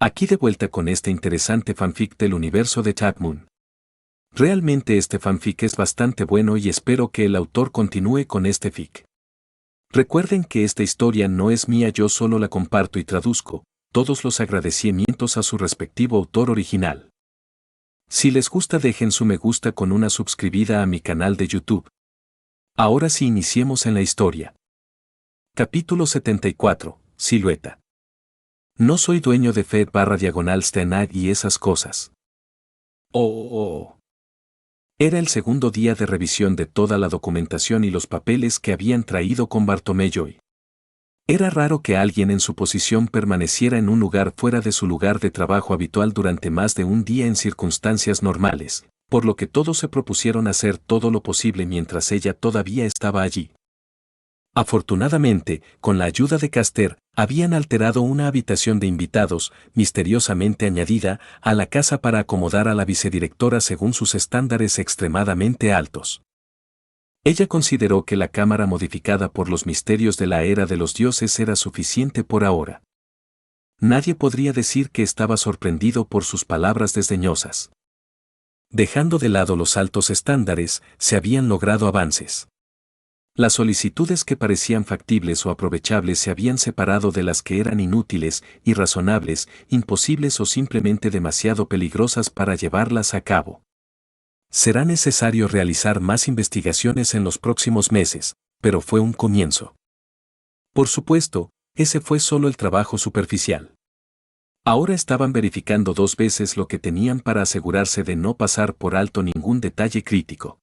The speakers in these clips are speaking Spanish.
Aquí de vuelta con este interesante fanfic del universo de Tag Moon. Realmente este fanfic es bastante bueno y espero que el autor continúe con este fic. Recuerden que esta historia no es mía, yo solo la comparto y traduzco, todos los agradecimientos a su respectivo autor original. Si les gusta dejen su me gusta con una suscribida a mi canal de YouTube. Ahora sí iniciemos en la historia. Capítulo 74, Silueta. No soy dueño de Fed/Stenag y esas cosas. Oh. Era el segundo día de revisión de toda la documentación y los papeles que habían traído con Bartomejoy. Era raro que alguien en su posición permaneciera en un lugar fuera de su lugar de trabajo habitual durante más de un día en circunstancias normales, por lo que todos se propusieron hacer todo lo posible mientras ella todavía estaba allí. Afortunadamente, con la ayuda de Caster, habían alterado una habitación de invitados, misteriosamente añadida, a la casa para acomodar a la vicedirectora según sus estándares extremadamente altos. Ella consideró que la cámara modificada por los misterios de la era de los dioses era suficiente por ahora. Nadie podría decir que estaba sorprendido por sus palabras desdeñosas. Dejando de lado los altos estándares, se habían logrado avances. Las solicitudes que parecían factibles o aprovechables se habían separado de las que eran inútiles, irrazonables, imposibles o simplemente demasiado peligrosas para llevarlas a cabo. Será necesario realizar más investigaciones en los próximos meses, pero fue un comienzo. Por supuesto, ese fue solo el trabajo superficial. Ahora estaban verificando 2 veces lo que tenían para asegurarse de no pasar por alto ningún detalle crítico.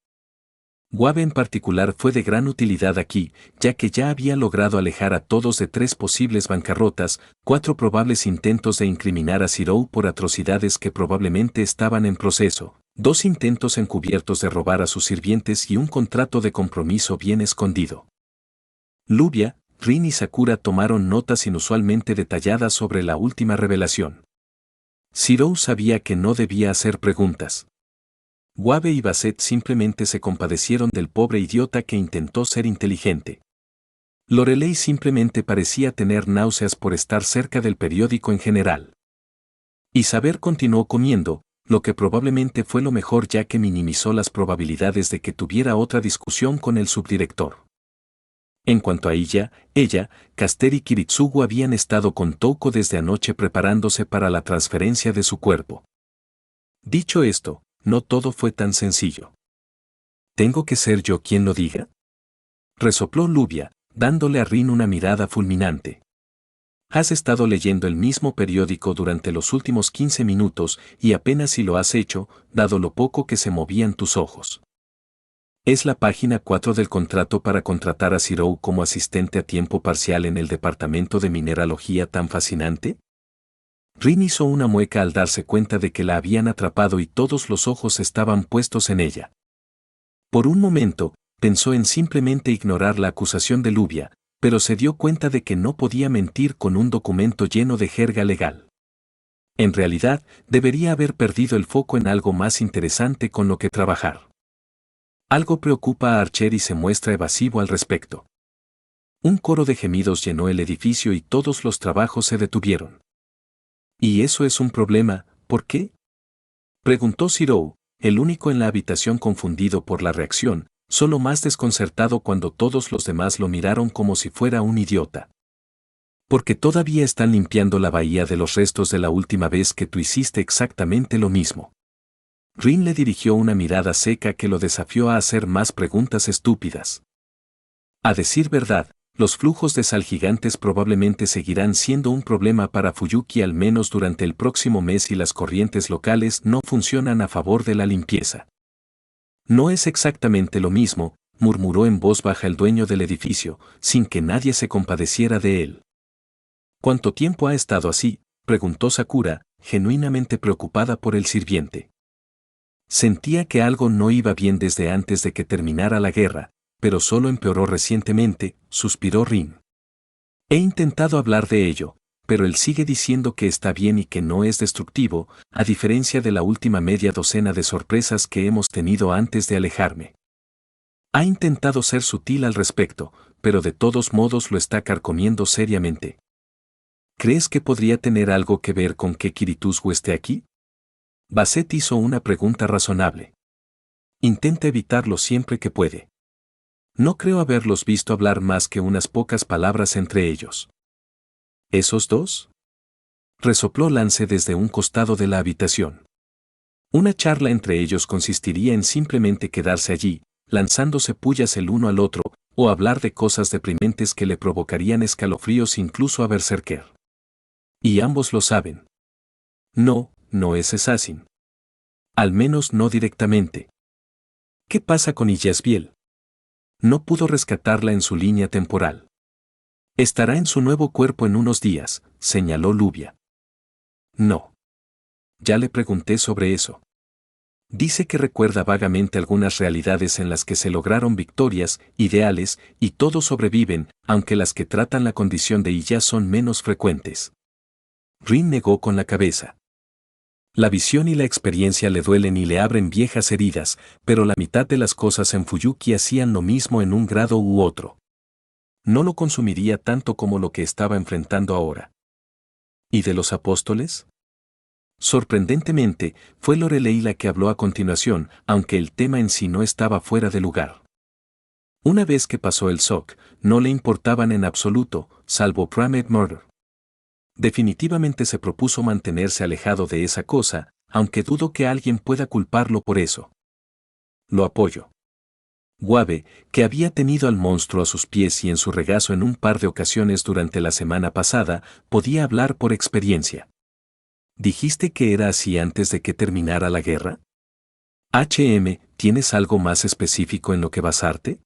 Wabe en particular fue de gran utilidad aquí, ya que ya había logrado alejar a todos de 3 posibles bancarrotas, 4 probables intentos de incriminar a Zirou por atrocidades que probablemente estaban en proceso, 2 intentos encubiertos de robar a sus sirvientes y un contrato de compromiso bien escondido. Lubia, Rin y Sakura tomaron notas inusualmente detalladas sobre la última revelación. Zirou sabía que no debía hacer preguntas. Wabe y Basset simplemente se compadecieron del pobre idiota que intentó ser inteligente. Lorelei simplemente parecía tener náuseas por estar cerca del periódico en general. Isabel continuó comiendo, lo que probablemente fue lo mejor ya que minimizó las probabilidades de que tuviera otra discusión con el subdirector. En cuanto a ella, Caster y Kiritsugu habían estado con Touko desde anoche preparándose para la transferencia de su cuerpo. Dicho esto, no todo fue tan sencillo. ¿Tengo que ser yo quien lo diga? Resopló Lubia, dándole a Rin una mirada fulminante. Has estado leyendo el mismo periódico durante los últimos 15 minutos y apenas si lo has hecho, dado lo poco que se movían tus ojos. ¿Es la página 4 del contrato para contratar a Zirou como asistente a tiempo parcial en el departamento de mineralogía tan fascinante? Rin hizo una mueca al darse cuenta de que la habían atrapado y todos los ojos estaban puestos en ella. Por un momento, pensó en simplemente ignorar la acusación de Lubia, pero se dio cuenta de que no podía mentir con un documento lleno de jerga legal. En realidad, debería haber perdido el foco en algo más interesante con lo que trabajar. Algo preocupa a Archer y se muestra evasivo al respecto. Un coro de gemidos llenó el edificio y todos los trabajos se detuvieron. ¿Y eso es un problema, por qué? Preguntó Zirou, el único en la habitación confundido por la reacción, solo más desconcertado cuando todos los demás lo miraron como si fuera un idiota. Porque todavía están limpiando la bahía de los restos de la última vez que tú hiciste exactamente lo mismo. Rin le dirigió una mirada seca que lo desafió a hacer más preguntas estúpidas. A decir verdad, los flujos de sal gigantes probablemente seguirán siendo un problema para Fuyuki al menos durante el próximo mes y las corrientes locales no funcionan a favor de la limpieza. No es exactamente lo mismo, murmuró en voz baja el dueño del edificio, sin que nadie se compadeciera de él. ¿Cuánto tiempo ha estado así?, preguntó Sakura, genuinamente preocupada por el sirviente. Sentía que algo no iba bien desde antes de que terminara la guerra, pero solo empeoró recientemente, suspiró Rin. He intentado hablar de ello, pero él sigue diciendo que está bien y que no es destructivo, a diferencia de la última media docena de sorpresas que hemos tenido antes de alejarme. Ha intentado ser sutil al respecto, pero de todos modos lo está carcomiendo seriamente. ¿Crees que podría tener algo que ver con que Kiritusgu esté aquí? Basset hizo una pregunta razonable. Intenta evitarlo siempre que puede. No creo haberlos visto hablar más que unas pocas palabras entre ellos. ¿Esos dos? Resopló Lance desde un costado de la habitación. Una charla entre ellos consistiría en simplemente quedarse allí, lanzándose pullas el uno al otro, o hablar de cosas deprimentes que le provocarían escalofríos incluso a Berserker. Y ambos lo saben. No, no es Assassin. Al menos no directamente. ¿Qué pasa con Yasbiel? No pudo rescatarla en su línea temporal. Estará en su nuevo cuerpo en unos días, señaló Lubia. No. Ya le pregunté sobre eso. Dice que recuerda vagamente algunas realidades en las que se lograron victorias, ideales, y todos sobreviven, aunque las que tratan la condición de Iya son menos frecuentes. Rin negó con la cabeza. La visión y la experiencia le duelen y le abren viejas heridas, pero la mitad de las cosas en Fuyuki hacían lo mismo en un grado u otro. No lo consumiría tanto como lo que estaba enfrentando ahora. ¿Y de los apóstoles? Sorprendentemente, fue Lorelei la que habló a continuación, aunque el tema en sí no estaba fuera de lugar. Una vez que pasó el shock, no le importaban en absoluto, salvo Primate Murder. Definitivamente se propuso mantenerse alejado de esa cosa, aunque dudo que alguien pueda culparlo por eso. Lo apoyo. Guave, que había tenido al monstruo a sus pies y en su regazo en un par de ocasiones durante la semana pasada, podía hablar por experiencia. ¿Dijiste que era así antes de que terminara la guerra? ¿Tienes algo más específico en lo que basarte?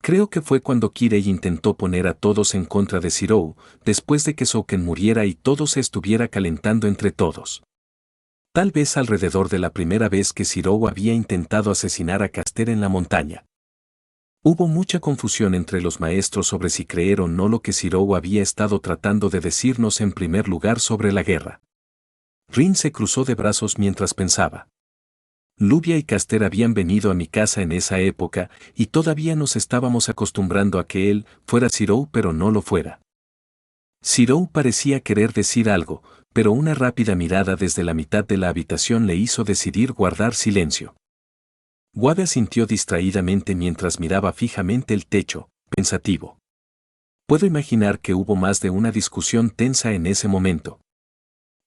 Creo que fue cuando Kirei intentó poner a todos en contra de Zirou, después de que Souken muriera y todo se estuviera calentando entre todos. Tal vez alrededor de la primera vez que Zirou había intentado asesinar a Caster en la montaña. Hubo mucha confusión entre los maestros sobre si creer o no lo que Zirou había estado tratando de decirnos en primer lugar sobre la guerra. Rin se cruzó de brazos mientras pensaba. Lubia y Caster habían venido a mi casa en esa época, y todavía nos estábamos acostumbrando a que él fuera Zirou pero no lo fuera. Zirou parecía querer decir algo, pero una rápida mirada desde la mitad de la habitación le hizo decidir guardar silencio. Guave asintió distraídamente mientras miraba fijamente el techo, pensativo. Puedo imaginar que hubo más de una discusión tensa en ese momento.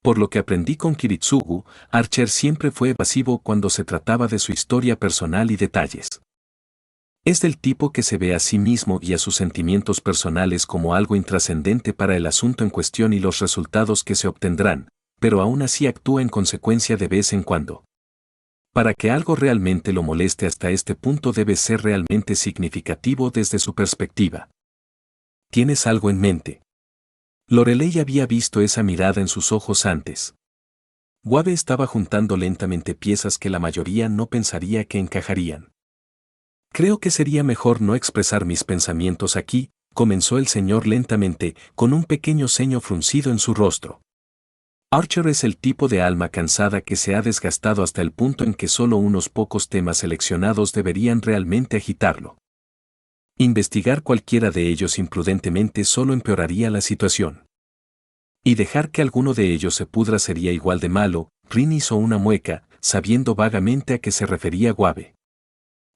Por lo que aprendí con Kiritsugu, Archer siempre fue evasivo cuando se trataba de su historia personal y detalles. Es del tipo que se ve a sí mismo y a sus sentimientos personales como algo intrascendente para el asunto en cuestión y los resultados que se obtendrán, pero aún así actúa en consecuencia de vez en cuando. Para que algo realmente lo moleste hasta este punto debe ser realmente significativo desde su perspectiva. ¿Tienes algo en mente? Lorelei había visto esa mirada en sus ojos antes. Guave estaba juntando lentamente piezas que la mayoría no pensaría que encajarían. Creo que sería mejor no expresar mis pensamientos aquí, comenzó el señor lentamente, con un pequeño ceño fruncido en su rostro. Archer es el tipo de alma cansada que se ha desgastado hasta el punto en que solo unos pocos temas seleccionados deberían realmente agitarlo. Investigar cualquiera de ellos imprudentemente solo empeoraría la situación. Y dejar que alguno de ellos se pudra sería igual de malo. Rin hizo una mueca, sabiendo vagamente a qué se refería Guave.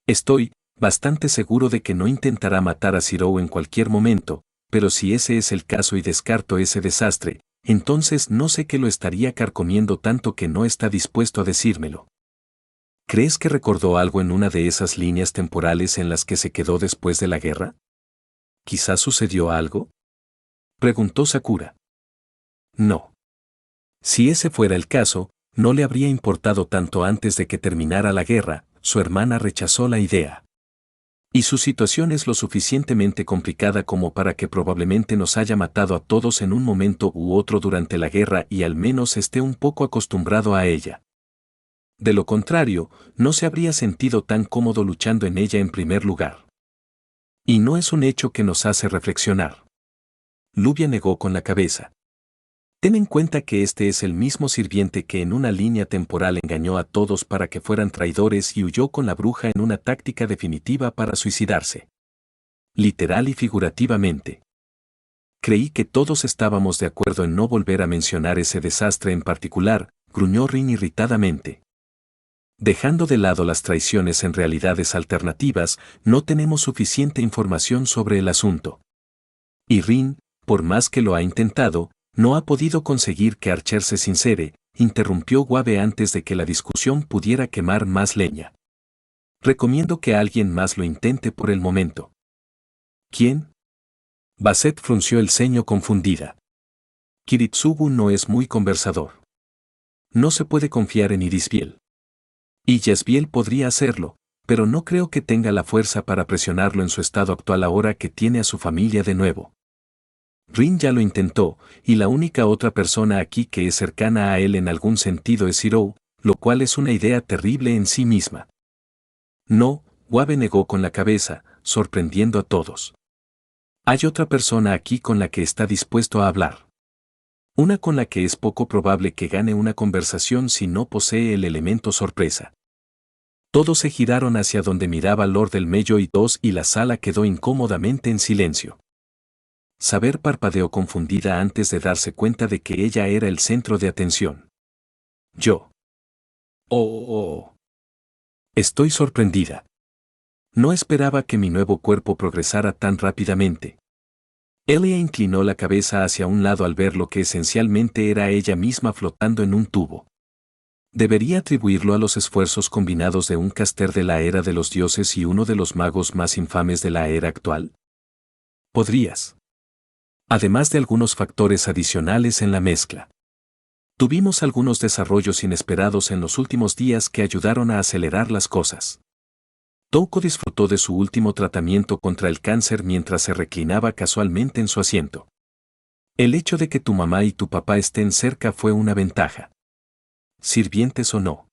Estoy bastante seguro de que no intentará matar a Zirou en cualquier momento, pero si ese es el caso y descarto ese desastre, entonces no sé qué lo estaría carcomiendo tanto que no está dispuesto a decírmelo. ¿Crees que recordó algo en una de esas líneas temporales en las que se quedó después de la guerra? ¿Quizás sucedió algo? Preguntó Sakura. No. Si ese fuera el caso, no le habría importado tanto antes de que terminara la guerra. Su hermana rechazó la idea. Y su situación es lo suficientemente complicada como para que probablemente nos haya matado a todos en un momento u otro durante la guerra y al menos esté un poco acostumbrado a ella. De lo contrario, no se habría sentido tan cómodo luchando en ella en primer lugar. Y no es un hecho que nos hace reflexionar. Lubia negó con la cabeza. Ten en cuenta que este es el mismo sirviente que en una línea temporal engañó a todos para que fueran traidores y huyó con la bruja en una táctica definitiva para suicidarse. Literal y figurativamente. Creí que todos estábamos de acuerdo en no volver a mencionar ese desastre en particular, gruñó Rin irritadamente. Dejando de lado las traiciones en realidades alternativas, no tenemos suficiente información sobre el asunto. Y Rin, por más que lo ha intentado, no ha podido conseguir que Archer se sincere, interrumpió Wave antes de que la discusión pudiera quemar más leña. Recomiendo que alguien más lo intente por el momento. ¿Quién? Basset frunció el ceño confundida. Kiritsugu no es muy conversador. No se puede confiar en Irisbiel. Y Yasbiel podría hacerlo, pero no creo que tenga la fuerza para presionarlo en su estado actual ahora que tiene a su familia de nuevo. Rin ya lo intentó, y la única otra persona aquí que es cercana a él en algún sentido es Zirou, lo cual es una idea terrible en sí misma. No, Wave negó con la cabeza, sorprendiendo a todos. Hay otra persona aquí con la que está dispuesto a hablar. Una con la que es poco probable que gane una conversación si no posee el elemento sorpresa. Todos se giraron hacia donde miraba Lord del Mello y dos y la sala quedó incómodamente en silencio. Saber parpadeó confundida antes de darse cuenta de que ella era el centro de atención. Yo. Oh. Estoy sorprendida. No esperaba que mi nuevo cuerpo progresara tan rápidamente. Elia inclinó la cabeza hacia un lado al ver lo que esencialmente era ella misma flotando en un tubo. ¿Debería atribuirlo a los esfuerzos combinados de un caster de la era de los dioses y uno de los magos más infames de la era actual? Podrías. Además de algunos factores adicionales en la mezcla. Tuvimos algunos desarrollos inesperados en los últimos días que ayudaron a acelerar las cosas. Touko disfrutó de su último tratamiento contra el cáncer mientras se reclinaba casualmente en su asiento. El hecho de que tu mamá y tu papá estén cerca fue una ventaja. Sirvientes o no.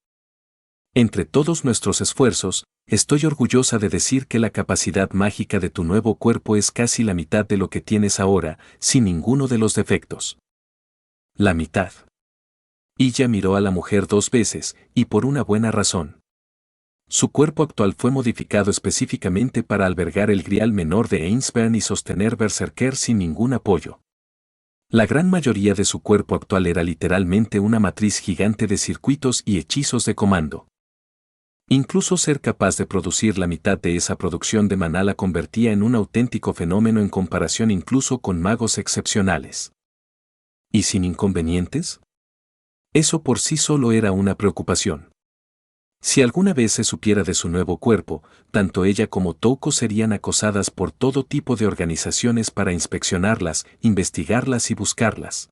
Entre todos nuestros esfuerzos, estoy orgullosa de decir que la capacidad mágica de tu nuevo cuerpo es casi la mitad de lo que tienes ahora, sin ninguno de los defectos. La mitad. Ella miró a la mujer 2 veces, y por una buena razón. Su cuerpo actual fue modificado específicamente para albergar el grial menor de Ainsburn y sostener Berserker sin ningún apoyo. La gran mayoría de su cuerpo actual era literalmente una matriz gigante de circuitos y hechizos de comando. Incluso ser capaz de producir la mitad de esa producción de maná la convertía en un auténtico fenómeno en comparación incluso con magos excepcionales. ¿Y sin inconvenientes? Eso por sí solo era una preocupación. Si alguna vez se supiera de su nuevo cuerpo, tanto ella como Touko serían acosadas por todo tipo de organizaciones para inspeccionarlas, investigarlas y buscarlas.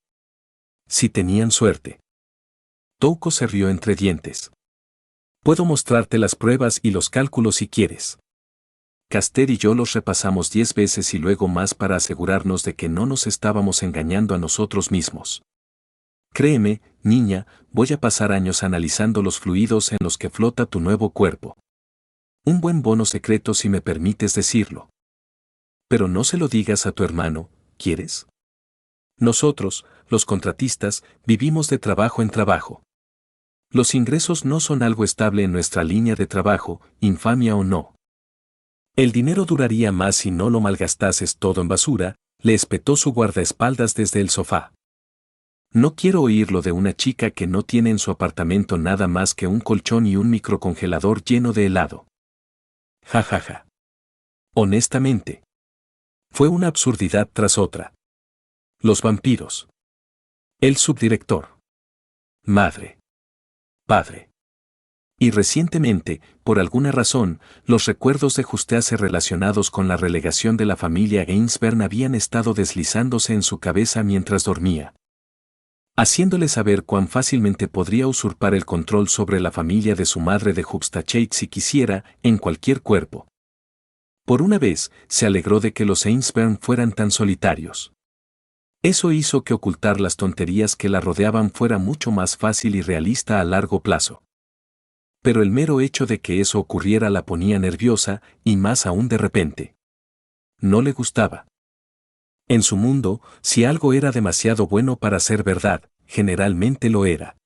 Si tenían suerte. Touko se rió entre dientes. Puedo mostrarte las pruebas y los cálculos si quieres. Caster y yo los repasamos 10 veces y luego más para asegurarnos de que no nos estábamos engañando a nosotros mismos. Créeme, niña, voy a pasar años analizando los fluidos en los que flota tu nuevo cuerpo. Un buen bono secreto si me permites decirlo. Pero no se lo digas a tu hermano, ¿quieres? Nosotros, los contratistas, vivimos de trabajo en trabajo. Los ingresos no son algo estable en nuestra línea de trabajo, infamia o no. El dinero duraría más si no lo malgastases todo en basura, le espetó su guardaespaldas desde el sofá. No quiero oírlo de una chica que no tiene en su apartamento nada más que un colchón y un microcongelador lleno de helado. Ja ja ja. Honestamente. Fue una absurdidad tras otra. Los vampiros. El subdirector. Madre. Padre. Y recientemente, por alguna razón, los recuerdos de Justeace relacionados con la relegación de la familia Ainsburn habían estado deslizándose en su cabeza mientras dormía. Haciéndole saber cuán fácilmente podría usurpar el control sobre la familia de su madre de Huxtachate si quisiera, en cualquier cuerpo. Por una vez, se alegró de que los Ainsburn fueran tan solitarios. Eso hizo que ocultar las tonterías que la rodeaban fuera mucho más fácil y realista a largo plazo. Pero el mero hecho de que eso ocurriera la ponía nerviosa, y más aún de repente. No le gustaba. En su mundo, si algo era demasiado bueno para ser verdad, generalmente lo era.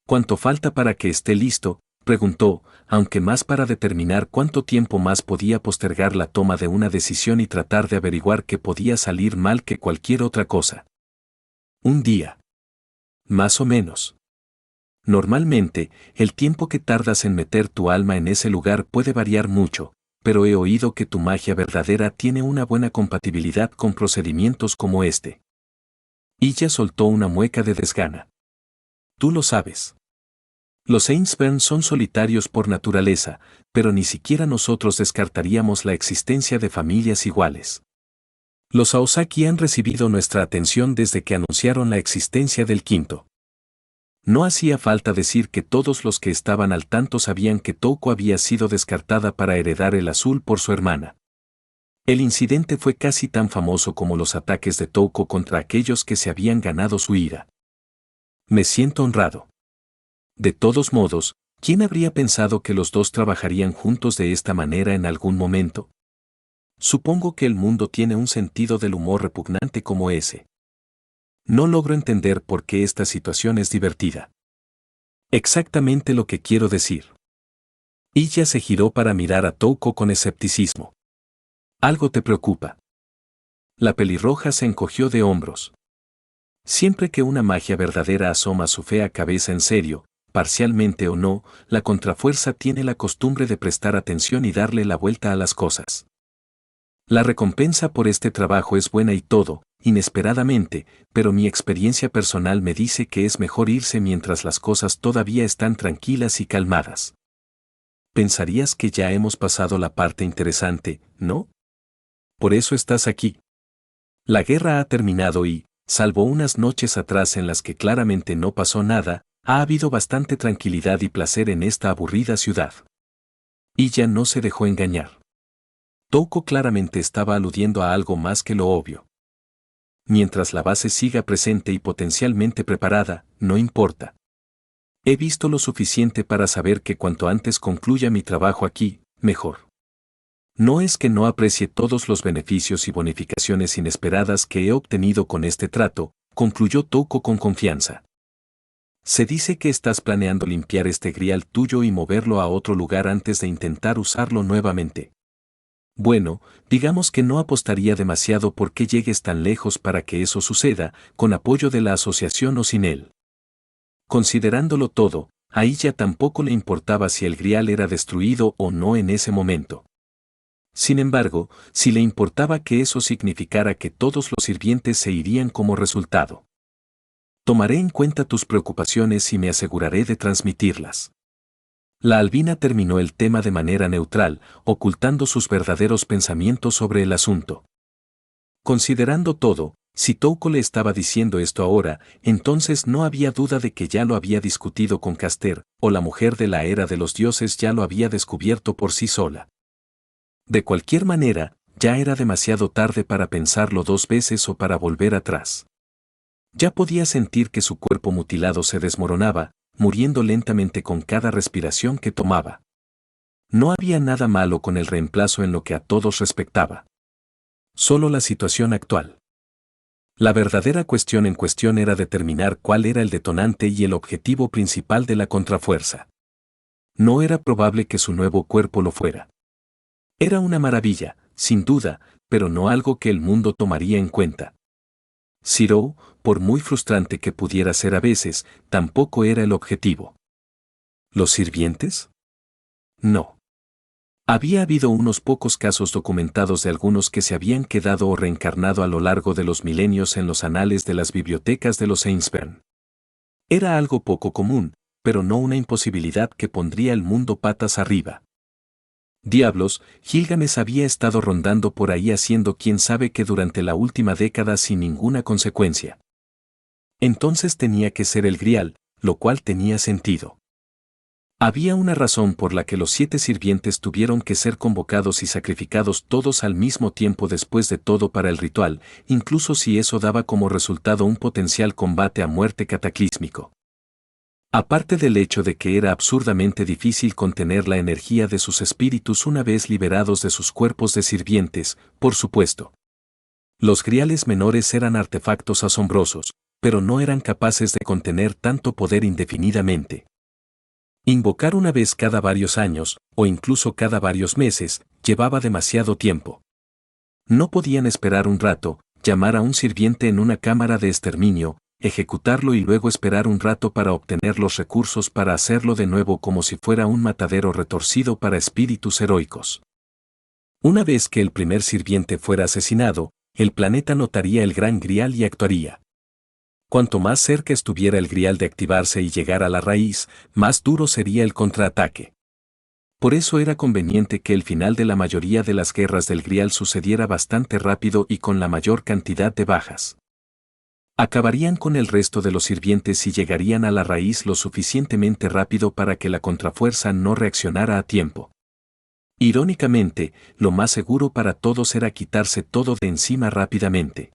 ¿Cuánto falta para que esté listo? Preguntó, aunque más para determinar cuánto tiempo más podía postergar la toma de una decisión y tratar de averiguar qué podía salir mal que cualquier otra cosa. Un día. Más o menos. Normalmente, el tiempo que tardas en meter tu alma en ese lugar puede variar mucho, pero he oído que tu magia verdadera tiene una buena compatibilidad con procedimientos como este. Ella soltó una mueca de desgana. Tú lo sabes. Los Ainsburn son solitarios por naturaleza, pero ni siquiera nosotros descartaríamos la existencia de familias iguales. Los Aosaki han recibido nuestra atención desde que anunciaron la existencia del quinto. No hacía falta decir que todos los que estaban al tanto sabían que Touko había sido descartada para heredar el azul por su hermana. El incidente fue casi tan famoso como los ataques de Touko contra aquellos que se habían ganado su ira. Me siento honrado. De todos modos, ¿quién habría pensado que los dos trabajarían juntos de esta manera en algún momento? Supongo que el mundo tiene un sentido del humor repugnante como ese. No logro entender por qué esta situación es divertida. Exactamente lo que quiero decir. Ella se giró para mirar a Touko con escepticismo. ¿Algo te preocupa? La pelirroja se encogió de hombros. Siempre que una magia verdadera asoma su fea cabeza en serio, parcialmente o no, la contrafuerza tiene la costumbre de prestar atención y darle la vuelta a las cosas. La recompensa por este trabajo es buena y todo, inesperadamente, pero mi experiencia personal me dice que es mejor irse mientras las cosas todavía están tranquilas y calmadas. Pensarías que ya hemos pasado la parte interesante, ¿no? Por eso estás aquí. La guerra ha terminado y, salvo unas noches atrás en las que claramente no pasó nada, ha habido bastante tranquilidad y placer en esta aburrida ciudad. Y ya no se dejó engañar. Touko claramente estaba aludiendo a algo más que lo obvio. Mientras la base siga presente y potencialmente preparada, no importa. He visto lo suficiente para saber que cuanto antes concluya mi trabajo aquí, mejor. No es que no aprecie todos los beneficios y bonificaciones inesperadas que he obtenido con este trato, concluyó Touko con confianza. Se dice que estás planeando limpiar este grial tuyo y moverlo a otro lugar antes de intentar usarlo nuevamente. Bueno, digamos que no apostaría demasiado por que llegues tan lejos para que eso suceda, con apoyo de la asociación o sin él. Considerándolo todo, a ella tampoco le importaba si el grial era destruido o no en ese momento. Sin embargo, si le importaba que eso significara que todos los sirvientes se irían como resultado. Tomaré en cuenta tus preocupaciones y me aseguraré de transmitirlas. La albina terminó el tema de manera neutral, ocultando sus verdaderos pensamientos sobre el asunto. Considerando todo, si Touko le estaba diciendo esto ahora, entonces no había duda de que ya lo había discutido con Caster, o la mujer de la era de los dioses ya lo había descubierto por sí sola. De cualquier manera, ya era demasiado tarde para pensarlo dos veces o para volver atrás. Ya podía sentir que su cuerpo mutilado se desmoronaba, muriendo lentamente con cada respiración que tomaba. No había nada malo con el reemplazo en lo que a todos respectaba. Solo la situación actual. La verdadera cuestión en cuestión era determinar cuál era el detonante y el objetivo principal de la contrafuerza. No era probable que su nuevo cuerpo lo fuera. Era una maravilla, sin duda, pero no algo que el mundo tomaría en cuenta. Zero, por muy frustrante que pudiera ser a veces, tampoco era el objetivo. ¿Los sirvientes? No. Había habido unos pocos casos documentados de algunos que se habían quedado o reencarnado a lo largo de los milenios en los anales de las bibliotecas de los Ainsburn. Era algo poco común, pero no una imposibilidad que pondría el mundo patas arriba. Diablos, Gilgamesh había estado rondando por ahí haciendo quién sabe qué durante la última década sin ninguna consecuencia. Entonces tenía que ser el Grial, lo cual tenía sentido. Había una razón por la que los 7 sirvientes tuvieron que ser convocados y sacrificados todos al mismo tiempo después de todo para el ritual, incluso si eso daba como resultado un potencial combate a muerte cataclísmico. Aparte del hecho de que era absurdamente difícil contener la energía de sus espíritus una vez liberados de sus cuerpos de sirvientes, por supuesto. Los griales menores eran artefactos asombrosos, pero no eran capaces de contener tanto poder indefinidamente. Invocar una vez cada varios años, o incluso cada varios meses, llevaba demasiado tiempo. No podían esperar un rato, llamar a un sirviente en una cámara de exterminio, ejecutarlo y luego esperar un rato para obtener los recursos para hacerlo de nuevo como si fuera un matadero retorcido para espíritus heroicos. Una vez que el primer sirviente fuera asesinado, el planeta notaría el gran grial y actuaría. Cuanto más cerca estuviera el grial de activarse y llegar a la raíz, más duro sería el contraataque. Por eso era conveniente que el final de la mayoría de las guerras del grial sucediera bastante rápido y con la mayor cantidad de bajas. Acabarían con el resto de los sirvientes y llegarían a la raíz lo suficientemente rápido para que la contrafuerza no reaccionara a tiempo. Irónicamente, lo más seguro para todos era quitarse todo de encima rápidamente.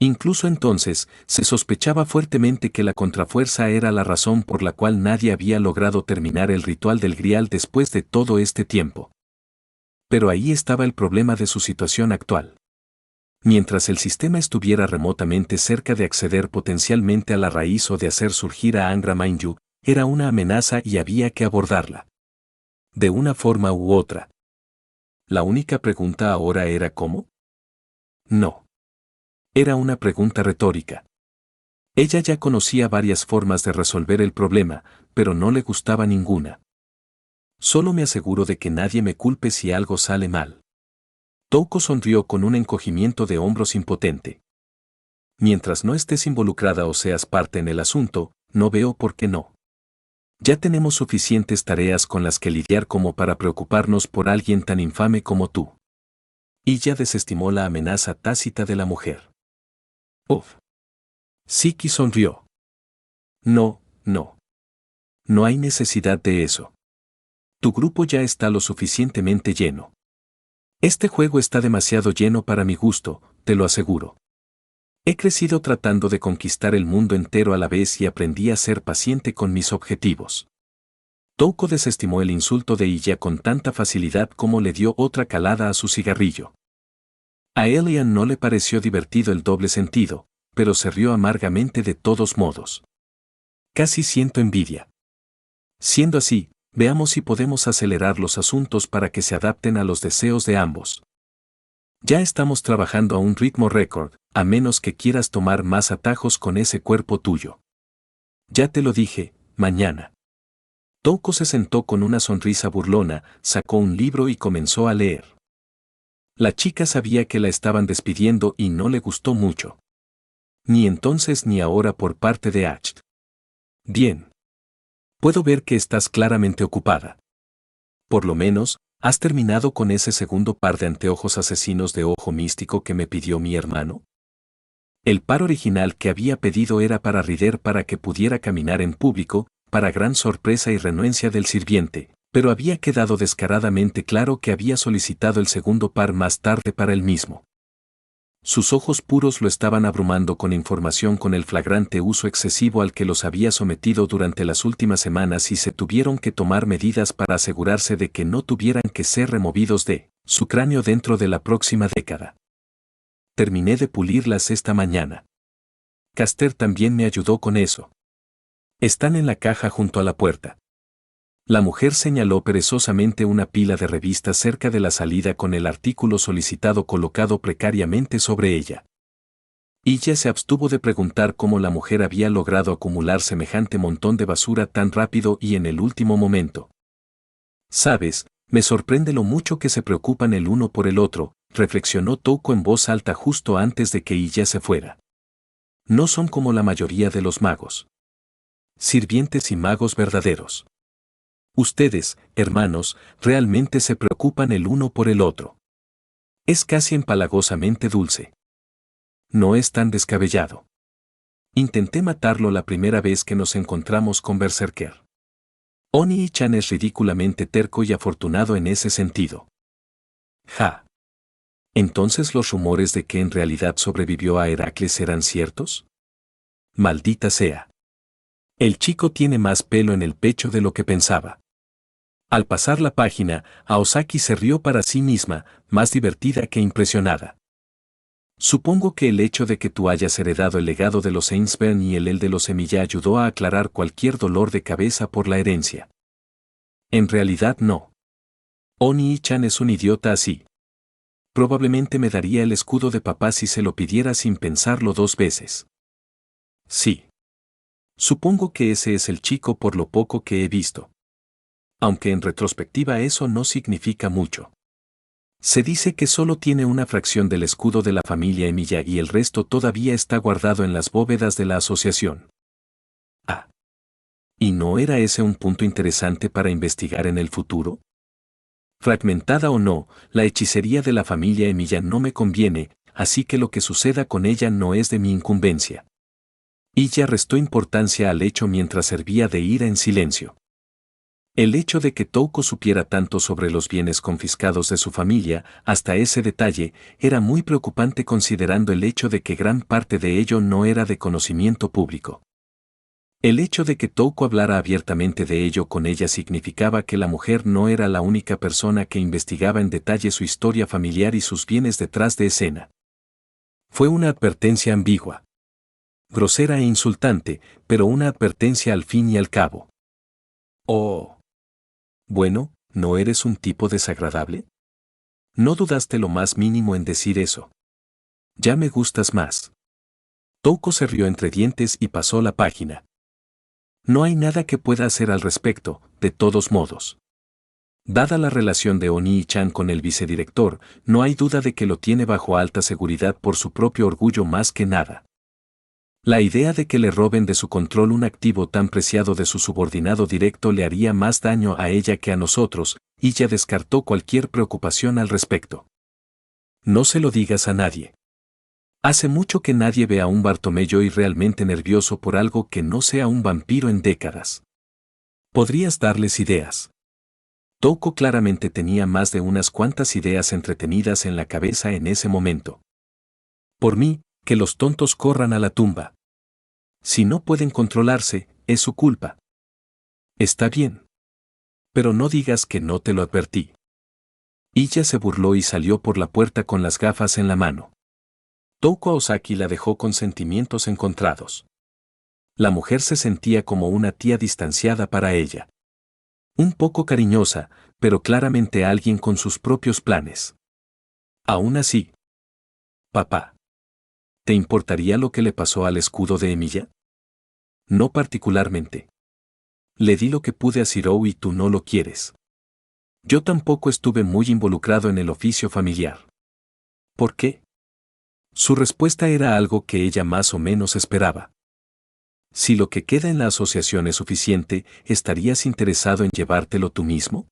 Incluso entonces, se sospechaba fuertemente que la contrafuerza era la razón por la cual nadie había logrado terminar el ritual del grial después de todo este tiempo. Pero ahí estaba el problema de su situación actual. Mientras el sistema estuviera remotamente cerca de acceder potencialmente a la raíz o de hacer surgir a Angra Mainyu, era una amenaza y había que abordarla. De una forma u otra. La única pregunta ahora era ¿cómo? No. Era una pregunta retórica. Ella ya conocía varias formas de resolver el problema, pero no le gustaba ninguna. Solo me aseguro de que nadie me culpe si algo sale mal. Touko sonrió con un encogimiento de hombros impotente. Mientras no estés involucrada o seas parte en el asunto, no veo por qué no. Ya tenemos suficientes tareas con las que lidiar como para preocuparnos por alguien tan infame como tú. Y ya desestimó la amenaza tácita de la mujer. Uf. Siki sonrió. No, no. No hay necesidad de eso. Tu grupo ya está lo suficientemente lleno. Este juego está demasiado lleno para mi gusto, te lo aseguro. He crecido tratando de conquistar el mundo entero a la vez y aprendí a ser paciente con mis objetivos. Touko desestimó el insulto de Iya con tanta facilidad como le dio otra calada a su cigarrillo. A Elian no le pareció divertido el doble sentido, pero se rió amargamente de todos modos. Casi siento envidia. Siendo así, veamos si podemos acelerar los asuntos para que se adapten a los deseos de ambos. Ya estamos trabajando a un ritmo récord, a menos que quieras tomar más atajos con ese cuerpo tuyo. Ya te lo dije, mañana. Touko se sentó con una sonrisa burlona, sacó un libro y comenzó a leer. La chica sabía que la estaban despidiendo y no le gustó mucho. Ni entonces ni ahora por parte de Acht. Bien. Puedo ver que estás claramente ocupada. Por lo menos, ¿has terminado con ese segundo par de anteojos asesinos de ojo místico que me pidió mi hermano? El par original que había pedido era para Ryder para que pudiera caminar en público, para gran sorpresa y renuencia del sirviente, pero había quedado descaradamente claro que había solicitado el segundo par más tarde para él mismo. Sus ojos puros lo estaban abrumando con información con el flagrante uso excesivo al que los había sometido durante las últimas semanas y se tuvieron que tomar medidas para asegurarse de que no tuvieran que ser removidos de su cráneo dentro de la próxima década. Terminé de pulirlas esta mañana. Caster también me ayudó con eso. Están en la caja junto a la puerta. La mujer señaló perezosamente una pila de revistas cerca de la salida con el artículo solicitado colocado precariamente sobre ella. Ella se abstuvo de preguntar cómo la mujer había logrado acumular semejante montón de basura tan rápido y en el último momento. Sabes, me sorprende lo mucho que se preocupan el uno por el otro, reflexionó Touko en voz alta justo antes de que ella se fuera. No son como la mayoría de los magos. Sirvientes y magos verdaderos. Ustedes, hermanos, realmente se preocupan el uno por el otro. Es casi empalagosamente dulce. No es tan descabellado. Intenté matarlo la primera vez que nos encontramos con Berserker. Oni-chan es ridículamente terco y afortunado en ese sentido. Ja. ¿Entonces los rumores de que en realidad sobrevivió a Heracles eran ciertos? Maldita sea. El chico tiene más pelo en el pecho de lo que pensaba. Al pasar la página, Aosaki se rió para sí misma, más divertida que impresionada. Supongo que el hecho de que tú hayas heredado el legado de los Ainsburn y el de los Emilia ayudó a aclarar cualquier dolor de cabeza por la herencia. En realidad no. Oni-chan es un idiota así. Probablemente me daría el escudo de papá si se lo pidiera sin pensarlo 2 veces. Sí. Supongo que ese es el chico por lo poco que he visto. Aunque en retrospectiva eso no significa mucho. Se dice que solo tiene una fracción del escudo de la familia Emilia y el resto todavía está guardado en las bóvedas de la asociación. Ah. ¿Y no era ese un punto interesante para investigar en el futuro? Fragmentada o no, la hechicería de la familia Emilia no me conviene, así que lo que suceda con ella no es de mi incumbencia. Ella restó importancia al hecho mientras servía de ira en silencio. El hecho de que Touko supiera tanto sobre los bienes confiscados de su familia, hasta ese detalle, era muy preocupante considerando el hecho de que gran parte de ello no era de conocimiento público. El hecho de que Touko hablara abiertamente de ello con ella significaba que la mujer no era la única persona que investigaba en detalle su historia familiar y sus bienes detrás de escena. Fue una advertencia ambigua. Grosera e insultante, pero una advertencia al fin y al cabo. Oh. Bueno, ¿no eres un tipo desagradable? No dudaste lo más mínimo en decir eso. Ya me gustas más. Touko se rió entre dientes y pasó la página. No hay nada que pueda hacer al respecto, de todos modos. Dada la relación de Oni-chan con el vicedirector, no hay duda de que lo tiene bajo alta seguridad por su propio orgullo más que nada. La idea de que le roben de su control un activo tan preciado de su subordinado directo le haría más daño a ella que a nosotros, y ya descartó cualquier preocupación al respecto. No se lo digas a nadie. Hace mucho que nadie ve a un Bartomeu realmente nervioso por algo que no sea un vampiro en décadas. Podrías darles ideas. Touko claramente tenía más de unas cuantas ideas entretenidas en la cabeza en ese momento. Por mí, que los tontos corran a la tumba. Si no pueden controlarse, es su culpa. Está bien. Pero no digas que no te lo advertí. Ella se burló y salió por la puerta con las gafas en la mano. Touko Ozaki la dejó con sentimientos encontrados. La mujer se sentía como una tía distanciada para ella. Un poco cariñosa, pero claramente alguien con sus propios planes. Aún así. Papá. ¿Te importaría lo que le pasó al escudo de Emilia? No particularmente. Le di lo que pude a Zirou y tú no lo quieres. Yo tampoco estuve muy involucrado en el oficio familiar. ¿Por qué? Su respuesta era algo que ella más o menos esperaba. Si lo que queda en la asociación es suficiente, ¿estarías interesado en llevártelo tú mismo?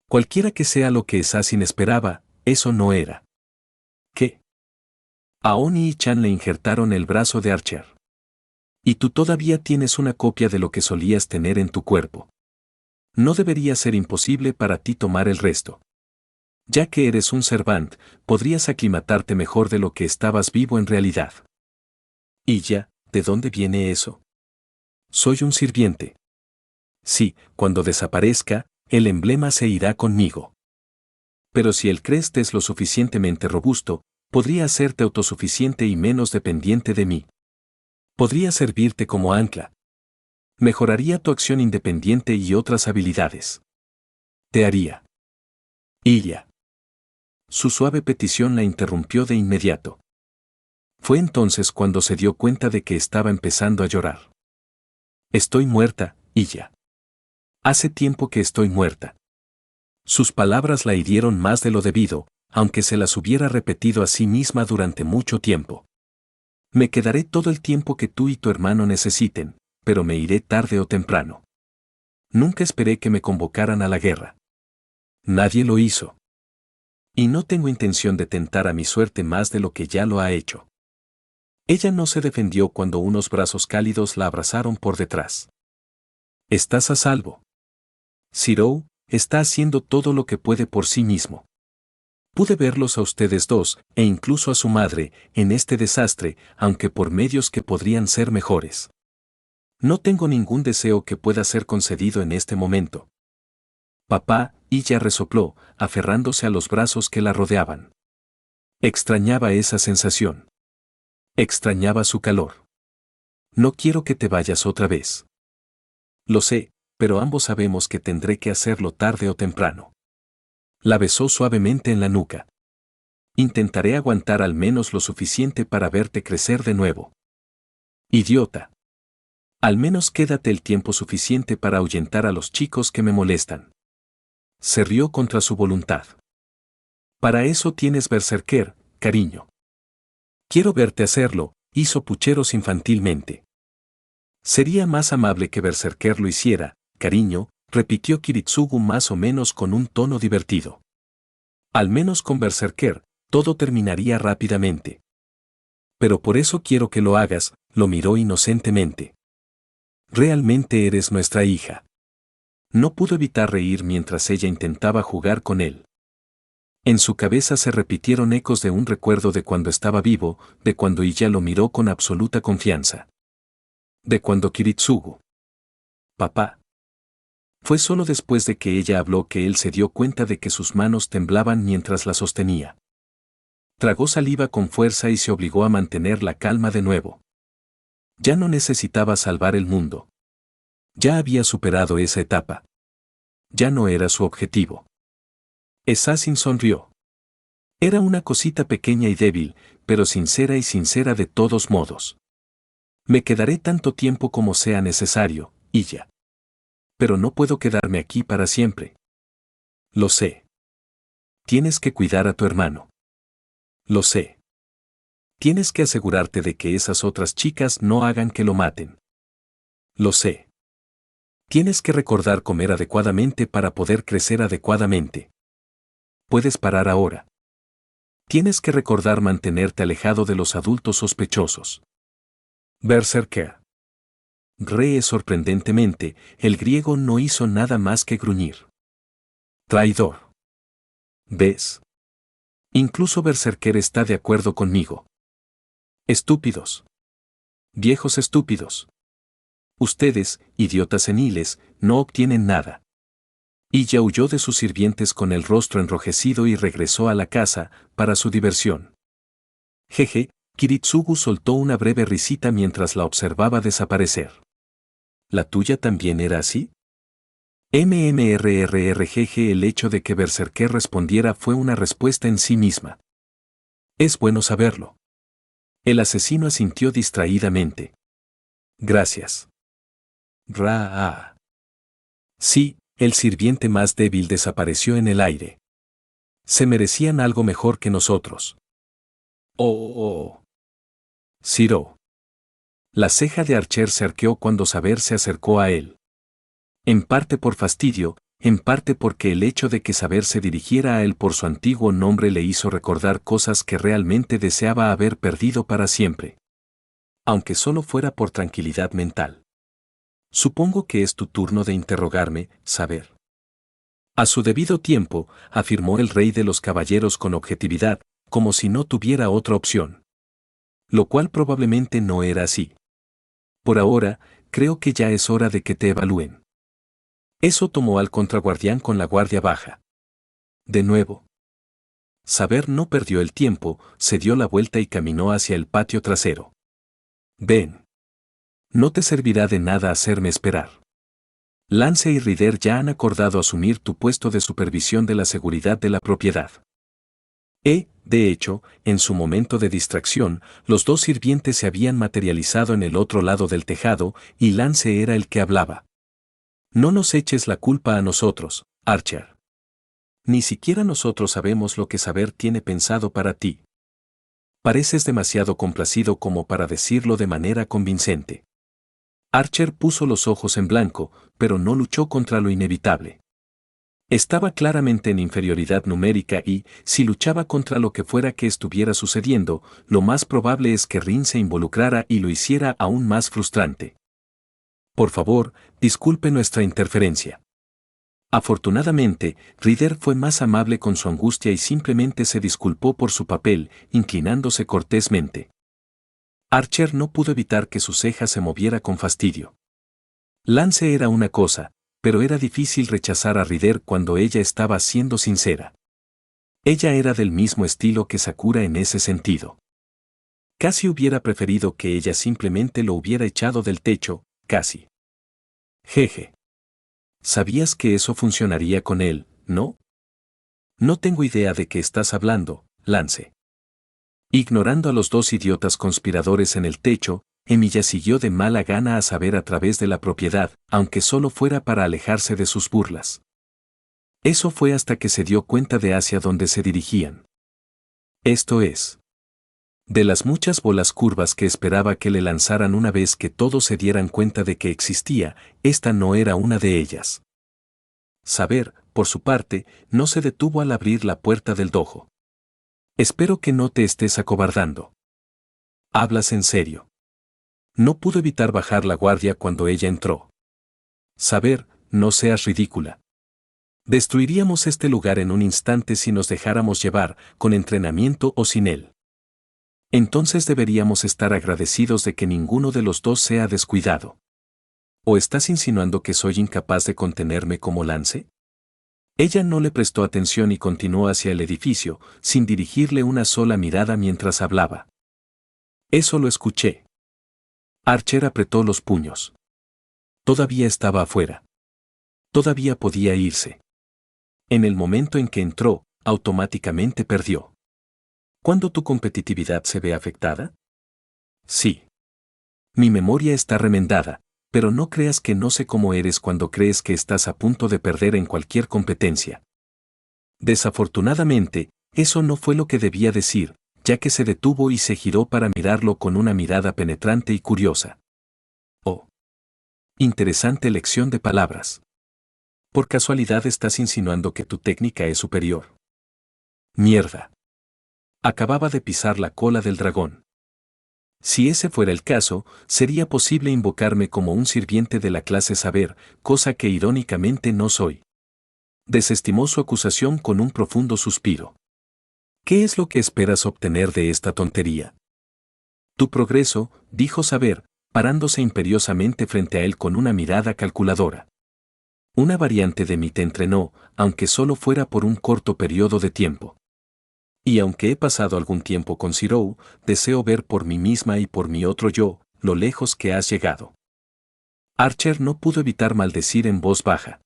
Cualquiera que sea lo que Assassin esperaba, eso no era. ¿Qué? A Oni-chan le injertaron el brazo de Archer. Y tú todavía tienes una copia de lo que solías tener en tu cuerpo. No debería ser imposible para ti tomar el resto. Ya que eres un servant, podrías aclimatarte mejor de lo que estabas vivo en realidad. ¿Y ya, de dónde viene eso? Soy un sirviente. Sí, cuando desaparezca, el emblema se irá conmigo. Pero si el crest es lo suficientemente robusto, podría hacerte autosuficiente y menos dependiente de mí. Podría servirte como ancla. Mejoraría tu acción independiente y otras habilidades. Te haría. Ilya. Su suave petición la interrumpió de inmediato. Fue entonces cuando se dio cuenta de que estaba empezando a llorar. Estoy muerta, Ilya. Hace tiempo que estoy muerta. Sus palabras la hirieron más de lo debido, aunque se las hubiera repetido a sí misma durante mucho tiempo. Me quedaré todo el tiempo que tú y tu hermano necesiten, pero me iré tarde o temprano. Nunca esperé que me convocaran a la guerra. Nadie lo hizo. Y no tengo intención de tentar a mi suerte más de lo que ya lo ha hecho. Ella no se defendió cuando unos brazos cálidos la abrazaron por detrás. Estás a salvo. Zirou está haciendo todo lo que puede por sí mismo. Pude verlos a ustedes dos, e incluso a su madre, en este desastre, aunque por medios que podrían ser mejores. No tengo ningún deseo que pueda ser concedido en este momento. Papá, ella resopló, aferrándose a los brazos que la rodeaban. Extrañaba esa sensación. Extrañaba su calor. No quiero que te vayas otra vez. Lo sé, pero ambos sabemos que tendré que hacerlo tarde o temprano. La besó suavemente en la nuca. Intentaré aguantar al menos lo suficiente para verte crecer de nuevo. Idiota. Al menos quédate el tiempo suficiente para ahuyentar a los chicos que me molestan. Se rió contra su voluntad. Para eso tienes Berserker, cariño. Quiero verte hacerlo, hizo pucheros infantilmente. Sería más amable que Berserker lo hiciera, cariño, repitió Kiritsugu más o menos con un tono divertido. Al menos con Berserker, todo terminaría rápidamente. Pero por eso quiero que lo hagas, lo miró inocentemente. Realmente eres nuestra hija. No pudo evitar reír mientras ella intentaba jugar con él. En su cabeza se repitieron ecos de un recuerdo de cuando estaba vivo, de cuando ella lo miró con absoluta confianza. De cuando Kiritsugu. Papá. Fue solo después de que ella habló que él se dio cuenta de que sus manos temblaban mientras la sostenía. Tragó saliva con fuerza y se obligó a mantener la calma de nuevo. Ya no necesitaba salvar el mundo. Ya había superado esa etapa. Ya no era su objetivo. Assassin sonrió. Era una cosita pequeña y débil, pero sincera y sincera de todos modos. Me quedaré tanto tiempo como sea necesario, y ya. Pero no puedo quedarme aquí para siempre. Lo sé. Tienes que cuidar a tu hermano. Lo sé. Tienes que asegurarte de que esas otras chicas no hagan que lo maten. Lo sé. Tienes que recordar comer adecuadamente para poder crecer adecuadamente. Puedes parar ahora. Tienes que recordar mantenerte alejado de los adultos sospechosos. Berserker. Sorprendentemente, el griego no hizo nada más que gruñir. Traidor. ¿Ves? Incluso Berserker está de acuerdo conmigo. Estúpidos. Viejos estúpidos. Ustedes, idiotas seniles, no obtienen nada. Ella huyó de sus sirvientes con el rostro enrojecido y regresó a la casa, para su diversión. Jeje, Kiritsugu soltó una breve risita mientras la observaba desaparecer. ¿La tuya también era así? MMRRRGG. El hecho de que Berserker respondiera fue una respuesta en sí misma. Es bueno saberlo. El asesino asintió distraídamente. Gracias. Ra. Sí, el sirviente más débil desapareció en el aire. Se merecían algo mejor que nosotros. Oh. Ciro. La ceja de Archer se arqueó cuando Saber se acercó a él. En parte por fastidio, en parte porque el hecho de que Saber se dirigiera a él por su antiguo nombre le hizo recordar cosas que realmente deseaba haber perdido para siempre. Aunque solo fuera por tranquilidad mental. Supongo que es tu turno de interrogarme, Saber. A su debido tiempo, afirmó el rey de los caballeros con objetividad, como si no tuviera otra opción. Lo cual probablemente no era así. Por ahora, creo que ya es hora de que te evalúen. Eso tomó al contraguardián con la guardia baja. De nuevo. Saber no perdió el tiempo, se dio la vuelta y caminó hacia el patio trasero. Ven. No te servirá de nada hacerme esperar. Lance y Ryder ya han acordado asumir tu puesto de supervisión de la seguridad de la propiedad. De hecho, en su momento de distracción, los dos sirvientes se habían materializado en el otro lado del tejado, y Lance era el que hablaba. No nos eches la culpa a nosotros, Archer. Ni siquiera nosotros sabemos lo que Saber tiene pensado para ti. Pareces demasiado complacido como para decirlo de manera convincente. Archer puso los ojos en blanco, pero no luchó contra lo inevitable. Estaba claramente en inferioridad numérica y, si luchaba contra lo que fuera que estuviera sucediendo, lo más probable es que Rin se involucrara y lo hiciera aún más frustrante. Por favor, disculpe nuestra interferencia. Afortunadamente, Ryder fue más amable con su angustia y simplemente se disculpó por su papel, inclinándose cortésmente. Archer no pudo evitar que su ceja se moviera con fastidio. Lance era una cosa, pero era difícil rechazar a Ryder cuando ella estaba siendo sincera. Ella era del mismo estilo que Sakura en ese sentido. Casi hubiera preferido que ella simplemente lo hubiera echado del techo, casi. Jeje. Sabías que eso funcionaría con él, ¿no? No tengo idea de qué estás hablando, Lance. Ignorando a los dos idiotas conspiradores en el techo, Emilia siguió de mala gana a saber a través de la propiedad, aunque solo fuera para alejarse de sus burlas. Eso fue hasta que se dio cuenta de hacia dónde se dirigían. Esto es. De las muchas bolas curvas que esperaba que le lanzaran una vez que todos se dieran cuenta de que existía, esta no era una de ellas. Saber, por su parte, no se detuvo al abrir la puerta del dojo. Espero que no te estés acobardando. ¿Hablas en serio? No pudo evitar bajar la guardia cuando ella entró. Saber, no seas ridícula. Destruiríamos este lugar en un instante si nos dejáramos llevar, con entrenamiento o sin él. Entonces deberíamos estar agradecidos de que ninguno de los dos sea descuidado. ¿O estás insinuando que soy incapaz de contenerme como Lance? Ella no le prestó atención y continuó hacia el edificio, sin dirigirle una sola mirada mientras hablaba. Eso lo escuché. Archer apretó los puños. Todavía estaba afuera. Todavía podía irse. En el momento en que entró, automáticamente perdió. ¿Cuándo tu competitividad se ve afectada? Sí. Mi memoria está remendada, pero no creas que no sé cómo eres cuando crees que estás a punto de perder en cualquier competencia. Desafortunadamente, eso no fue lo que debía decir, ya que se detuvo y se giró para mirarlo con una mirada penetrante y curiosa. Oh. Interesante elección de palabras. ¿Por casualidad estás insinuando que tu técnica es superior? Mierda. Acababa de pisar la cola del dragón. Si ese fuera el caso, sería posible invocarme como un sirviente de la clase saber, cosa que irónicamente no soy. Desestimó su acusación con un profundo suspiro. ¿Qué es lo que esperas obtener de esta tontería? Tu progreso, dijo Saber, parándose imperiosamente frente a él con una mirada calculadora. Una variante de mí te entrenó, aunque solo fuera por un corto periodo de tiempo. Y aunque he pasado algún tiempo con Zirou, deseo ver por mí misma y por mi otro yo, lo lejos que has llegado. Archer no pudo evitar maldecir en voz baja.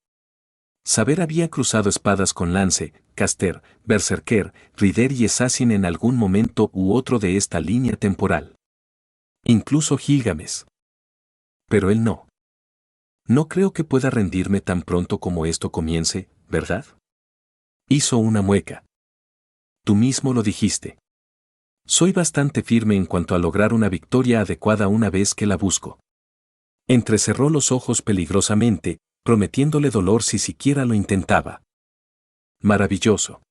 Saber había cruzado espadas con Lance, Caster, Berserker, Rider y Assassin en algún momento u otro de esta línea temporal. Incluso Gilgamesh. Pero él no. No creo que pueda rendirme tan pronto como esto comience, ¿verdad? Hizo una mueca. Tú mismo lo dijiste. Soy bastante firme en cuanto a lograr una victoria adecuada una vez que la busco. Entrecerró los ojos peligrosamente, prometiéndole dolor si siquiera lo intentaba. Maravilloso.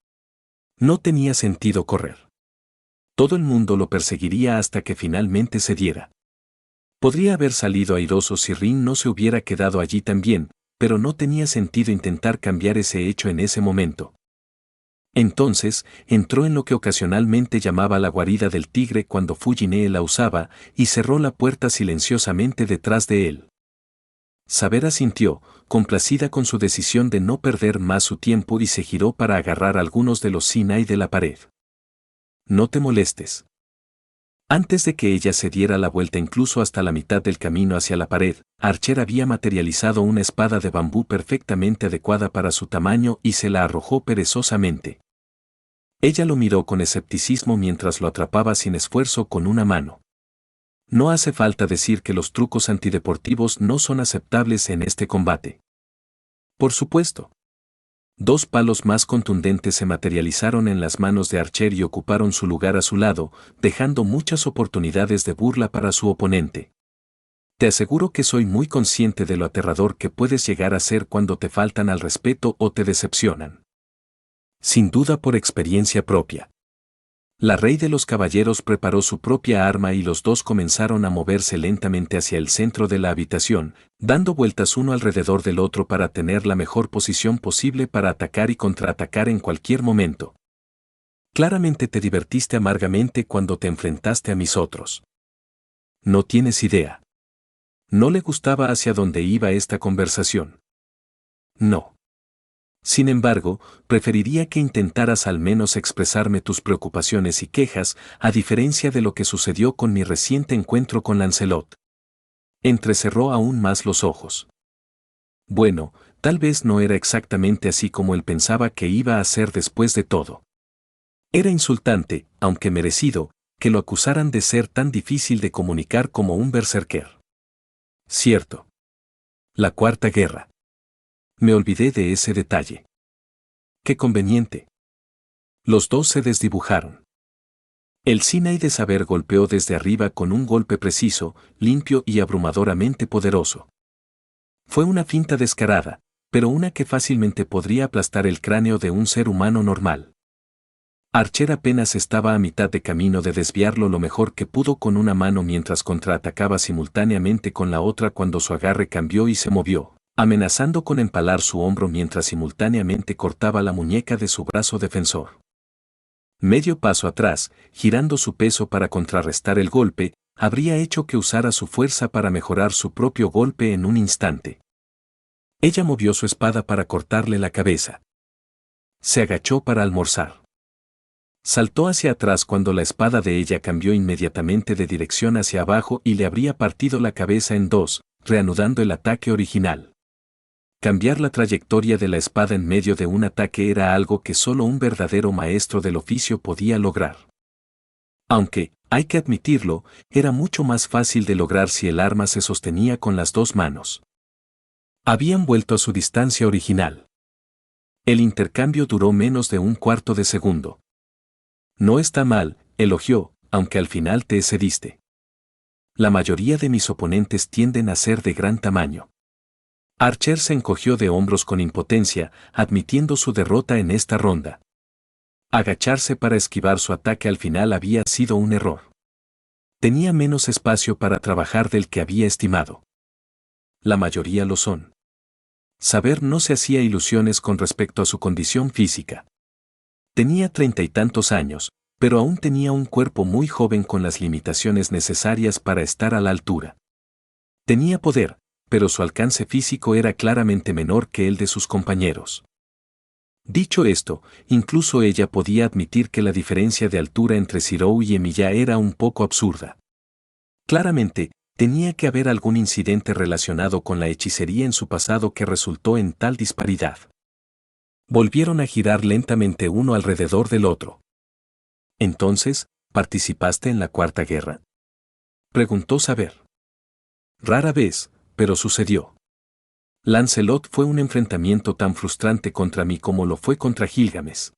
No tenía sentido correr. Todo el mundo lo perseguiría hasta que finalmente cediera. Podría haber salido airoso si Rin no se hubiera quedado allí también, pero no tenía sentido intentar cambiar ese hecho en ese momento. Entonces, entró en lo que ocasionalmente llamaba la guarida del tigre cuando Fujine la usaba, y cerró la puerta silenciosamente detrás de él. Saber asintió, complacida con su decisión de no perder más su tiempo y se giró para agarrar algunos de los Sinai de la pared. No te molestes. Antes de que ella se diera la vuelta incluso hasta la mitad del camino hacia la pared, Archer había materializado una espada de bambú perfectamente adecuada para su tamaño y se la arrojó perezosamente. Ella lo miró con escepticismo mientras lo atrapaba sin esfuerzo con una mano. No hace falta decir que los trucos antideportivos no son aceptables en este combate. Por supuesto. Dos palos más contundentes se materializaron en las manos de Archer y ocuparon su lugar a su lado, dejando muchas oportunidades de burla para su oponente. Te aseguro que soy muy consciente de lo aterrador que puedes llegar a ser cuando te faltan al respeto o te decepcionan. Sin duda por experiencia propia. La Rey de los Caballeros preparó su propia arma y los dos comenzaron a moverse lentamente hacia el centro de la habitación, dando vueltas uno alrededor del otro para tener la mejor posición posible para atacar y contraatacar en cualquier momento. Claramente te divertiste amargamente cuando te enfrentaste a mis otros. No tienes idea. No le gustaba hacia dónde iba esta conversación. No. Sin embargo, preferiría que intentaras al menos expresarme tus preocupaciones y quejas, a diferencia de lo que sucedió con mi reciente encuentro con Lancelot. Entrecerró aún más los ojos. Bueno, tal vez no era exactamente así como él pensaba que iba a ser después de todo. Era insultante, aunque merecido, que lo acusaran de ser tan difícil de comunicar como un berserker. Cierto. La Cuarta Guerra. Me olvidé de ese detalle. Qué conveniente. Los dos se desdibujaron. El Sinaí de saber golpeó desde arriba con un golpe preciso, limpio y abrumadoramente poderoso. Fue una finta descarada, pero una que fácilmente podría aplastar el cráneo de un ser humano normal. Archer apenas estaba a mitad de camino de desviarlo lo mejor que pudo con una mano mientras contraatacaba simultáneamente con la otra cuando su agarre cambió y se movió, amenazando con empalar su hombro mientras simultáneamente cortaba la muñeca de su brazo defensor. Medio paso atrás, girando su peso para contrarrestar el golpe, habría hecho que usara su fuerza para mejorar su propio golpe en un instante. Ella movió su espada para cortarle la cabeza. Se agachó para almorzar. Saltó hacia atrás cuando la espada de ella cambió inmediatamente de dirección hacia abajo y le habría partido la cabeza en dos, reanudando el ataque original. Cambiar la trayectoria de la espada en medio de un ataque era algo que solo un verdadero maestro del oficio podía lograr. Aunque, hay que admitirlo, era mucho más fácil de lograr si el arma se sostenía con las dos manos. Habían vuelto a su distancia original. El intercambio duró menos de un cuarto de segundo. No está mal, elogió, aunque al final te excediste. La mayoría de mis oponentes tienden a ser de gran tamaño. Archer se encogió de hombros con impotencia, admitiendo su derrota en esta ronda. Agacharse para esquivar su ataque al final había sido un error. Tenía menos espacio para trabajar del que había estimado. La mayoría lo son. Saber no se hacía ilusiones con respecto a su condición física. Tenía 30 y tantos años, pero aún tenía un cuerpo muy joven con las limitaciones necesarias para estar a la altura. Tenía poder, pero su alcance físico era claramente menor que el de sus compañeros. Dicho esto, incluso ella podía admitir que la diferencia de altura entre Zirou y Emilia era un poco absurda. Claramente, tenía que haber algún incidente relacionado con la hechicería en su pasado que resultó en tal disparidad. Volvieron a girar lentamente uno alrededor del otro. Entonces, ¿participaste en la Cuarta Guerra? Preguntó Saber. Rara vez, pero sucedió. Lancelot fue un enfrentamiento tan frustrante contra mí como lo fue contra Gilgamesh.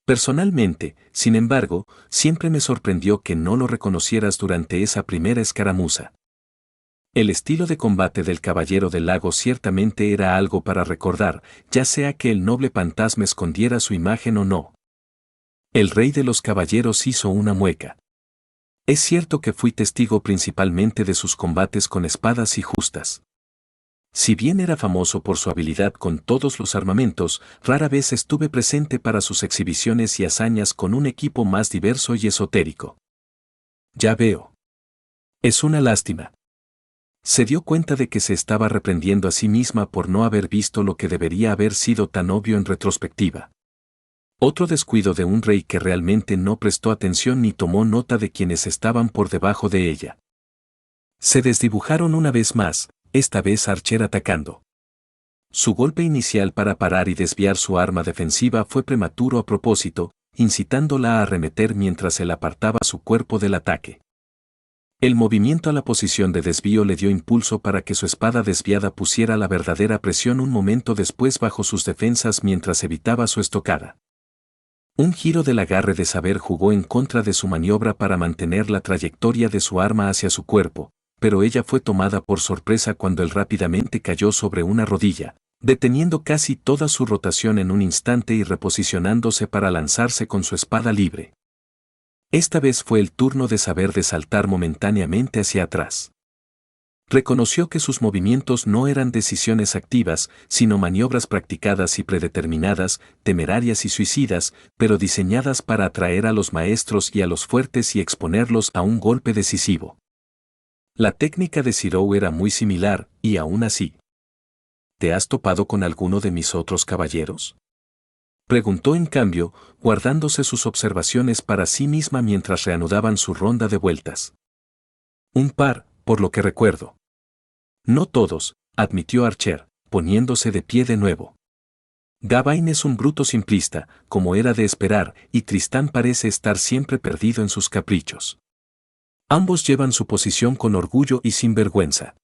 Personalmente, sin embargo, siempre me sorprendió que no lo reconocieras durante esa primera escaramuza. El estilo de combate del Caballero del Lago ciertamente era algo para recordar, ya sea que el noble fantasma escondiera su imagen o no. El rey de los caballeros hizo una mueca. Es cierto que fui testigo principalmente de sus combates con espadas y justas. Si bien era famoso por su habilidad con todos los armamentos, rara vez estuve presente para sus exhibiciones y hazañas con un equipo más diverso y esotérico. Ya veo. Es una lástima. Se dio cuenta de que se estaba reprendiendo a sí misma por no haber visto lo que debería haber sido tan obvio en retrospectiva. Otro descuido de un rey que realmente no prestó atención ni tomó nota de quienes estaban por debajo de ella. Se desdibujaron una vez más, esta vez Archer atacando. Su golpe inicial para parar y desviar su arma defensiva fue prematuro a propósito, incitándola a arremeter mientras él apartaba su cuerpo del ataque. El movimiento a la posición de desvío le dio impulso para que su espada desviada pusiera la verdadera presión un momento después bajo sus defensas mientras evitaba su estocada. Un giro del agarre de Saber jugó en contra de su maniobra para mantener la trayectoria de su arma hacia su cuerpo, pero ella fue tomada por sorpresa cuando él rápidamente cayó sobre una rodilla, deteniendo casi toda su rotación en un instante y reposicionándose para lanzarse con su espada libre. Esta vez fue el turno de Saber de saltar momentáneamente hacia atrás. Reconoció que sus movimientos no eran decisiones activas, sino maniobras practicadas y predeterminadas, temerarias y suicidas, pero diseñadas para atraer a los maestros y a los fuertes y exponerlos a un golpe decisivo. La técnica de Zirou era muy similar, y aún así. ¿te has topado con alguno de mis otros caballeros? Preguntó en cambio, guardándose sus observaciones para sí misma mientras reanudaban su ronda de vueltas. Un par, por lo que recuerdo. No todos, admitió Archer, poniéndose de pie de nuevo. Gawain es un bruto simplista, como era de esperar, y Tristán parece estar siempre perdido en sus caprichos. Ambos llevan su posición con orgullo y sin vergüenza.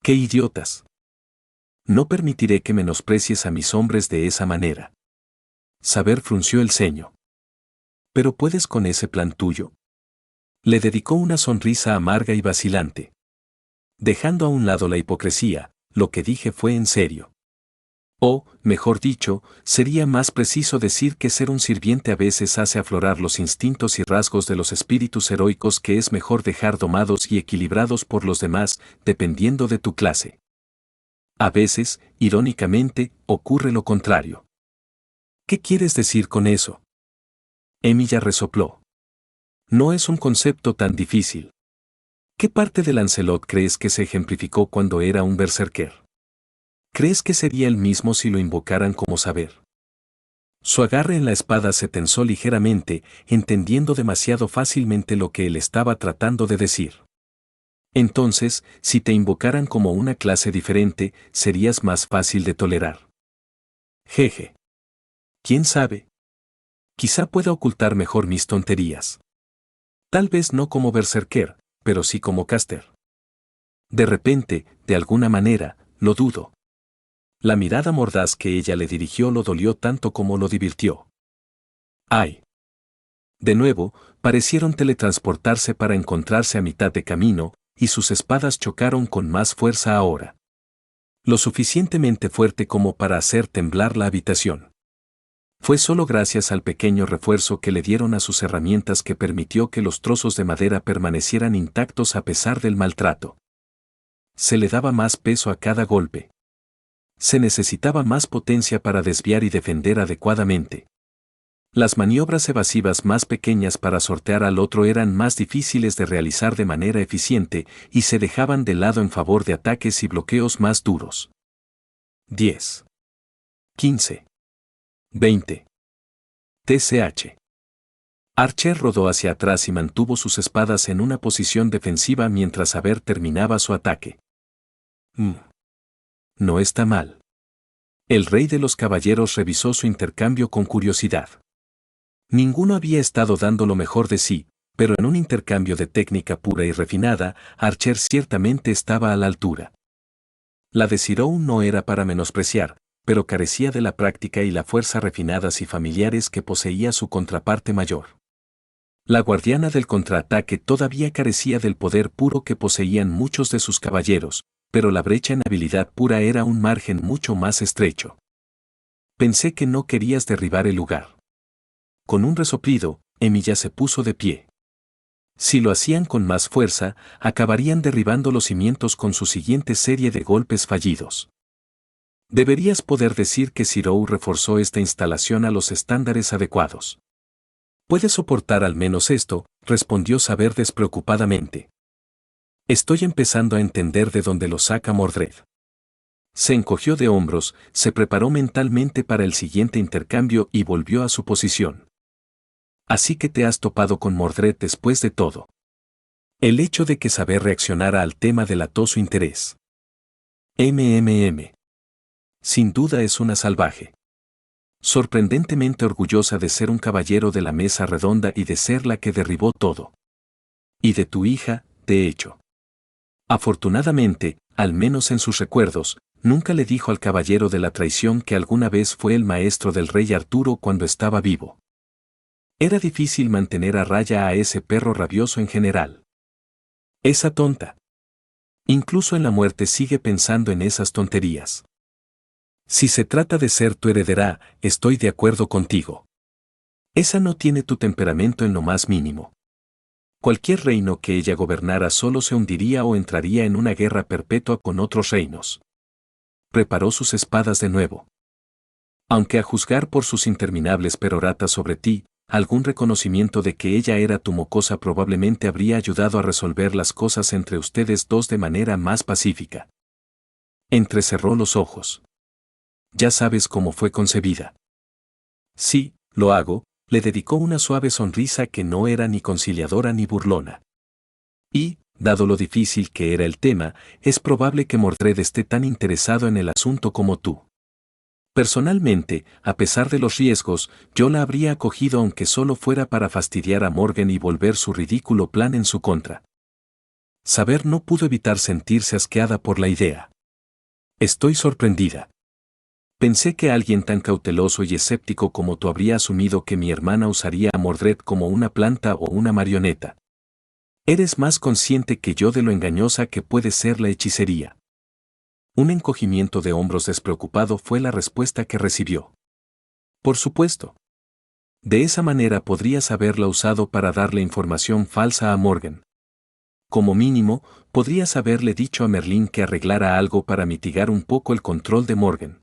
¡Qué idiotas! No permitiré que menosprecies a mis hombres de esa manera. Saber frunció el ceño. ¿Pero puedes con ese plan tuyo? Le dedicó una sonrisa amarga y vacilante. Dejando a un lado la hipocresía, lo que dije fue en serio. O, mejor dicho, sería más preciso decir que ser un sirviente a veces hace aflorar los instintos y rasgos de los espíritus heroicos que es mejor dejar domados y equilibrados por los demás, dependiendo de tu clase. A veces, irónicamente, ocurre lo contrario. ¿Qué quieres decir con eso? Emilia resopló. No es un concepto tan difícil. ¿Qué parte de Lancelot crees que se ejemplificó cuando era un berserker? ¿Crees que sería el mismo si lo invocaran como saber? Su agarre en la espada se tensó ligeramente, entendiendo demasiado fácilmente lo que él estaba tratando de decir. Entonces, si te invocaran como una clase diferente, serías más fácil de tolerar. Jeje. ¿Quién sabe? Quizá pueda ocultar mejor mis tonterías. Tal vez no como berserker, pero sí como caster. De repente, de alguna manera, lo dudo. La mirada mordaz que ella le dirigió lo dolió tanto como lo divirtió. ¡Ay! De nuevo, parecieron teletransportarse para encontrarse a mitad de camino, y sus espadas chocaron con más fuerza ahora. Lo suficientemente fuerte como para hacer temblar la habitación. Fue solo gracias al pequeño refuerzo que le dieron a sus herramientas que permitió que los trozos de madera permanecieran intactos a pesar del maltrato. Se le daba más peso a cada golpe. Se necesitaba más potencia para desviar y defender adecuadamente. Las maniobras evasivas más pequeñas para sortear al otro eran más difíciles de realizar de manera eficiente y se dejaban de lado en favor de ataques y bloqueos más duros. 10. 15. 20. TCH. Archer rodó hacia atrás y mantuvo sus espadas en una posición defensiva mientras Aber terminaba su ataque. No está mal. El rey de los caballeros revisó su intercambio con curiosidad. Ninguno había estado dando lo mejor de sí, pero en un intercambio de técnica pura y refinada, Archer ciertamente estaba a la altura. La de Cyrou no era para menospreciar, pero carecía de la práctica y la fuerza refinadas y familiares que poseía su contraparte mayor. La guardiana del contraataque todavía carecía del poder puro que poseían muchos de sus caballeros, pero la brecha en habilidad pura era un margen mucho más estrecho. Pensé que no querías derribar el lugar. Con un resoplido, Emilia se puso de pie. Si lo hacían con más fuerza, acabarían derribando los cimientos con su siguiente serie de golpes fallidos. Deberías poder decir que Cyrou reforzó esta instalación a los estándares adecuados. ¿Puedes soportar al menos esto?, respondió Saber despreocupadamente. Estoy empezando a entender de dónde lo saca Mordred. Se encogió de hombros, se preparó mentalmente para el siguiente intercambio y volvió a su posición. Así que te has topado con Mordred después de todo. El hecho de que Saber reaccionara al tema delató su interés. Sin duda es una salvaje. Sorprendentemente orgullosa de ser un caballero de la mesa redonda y de ser la que derribó todo. Y de tu hija, de hecho. Afortunadamente, al menos en sus recuerdos, nunca le dijo al caballero de la traición que alguna vez fue el maestro del rey Arturo cuando estaba vivo. Era difícil mantener a raya a ese perro rabioso en general. Esa tonta. Incluso en la muerte sigue pensando en esas tonterías. Si se trata de ser tu heredera, estoy de acuerdo contigo. Esa no tiene tu temperamento en lo más mínimo. Cualquier reino que ella gobernara solo se hundiría o entraría en una guerra perpetua con otros reinos. Preparó sus espadas de nuevo. Aunque a juzgar por sus interminables peroratas sobre ti, algún reconocimiento de que ella era tu mocosa probablemente habría ayudado a resolver las cosas entre ustedes dos de manera más pacífica. Entrecerró los ojos. Ya sabes cómo fue concebida. Sí, lo hago, le dedicó una suave sonrisa que no era ni conciliadora ni burlona. Y, dado lo difícil que era el tema, es probable que Mordred esté tan interesado en el asunto como tú. Personalmente, a pesar de los riesgos, yo la habría acogido aunque solo fuera para fastidiar a Morgan y volver su ridículo plan en su contra. Saber no pudo evitar sentirse asqueada por la idea. Estoy sorprendida. Pensé que alguien tan cauteloso y escéptico como tú habría asumido que mi hermana usaría a Mordred como una planta o una marioneta. Eres más consciente que yo de lo engañosa que puede ser la hechicería. Un encogimiento de hombros despreocupado fue la respuesta que recibió. Por supuesto. De esa manera podrías haberla usado para darle información falsa a Morgan. Como mínimo, podrías haberle dicho a Merlín que arreglara algo para mitigar un poco el control de Morgan.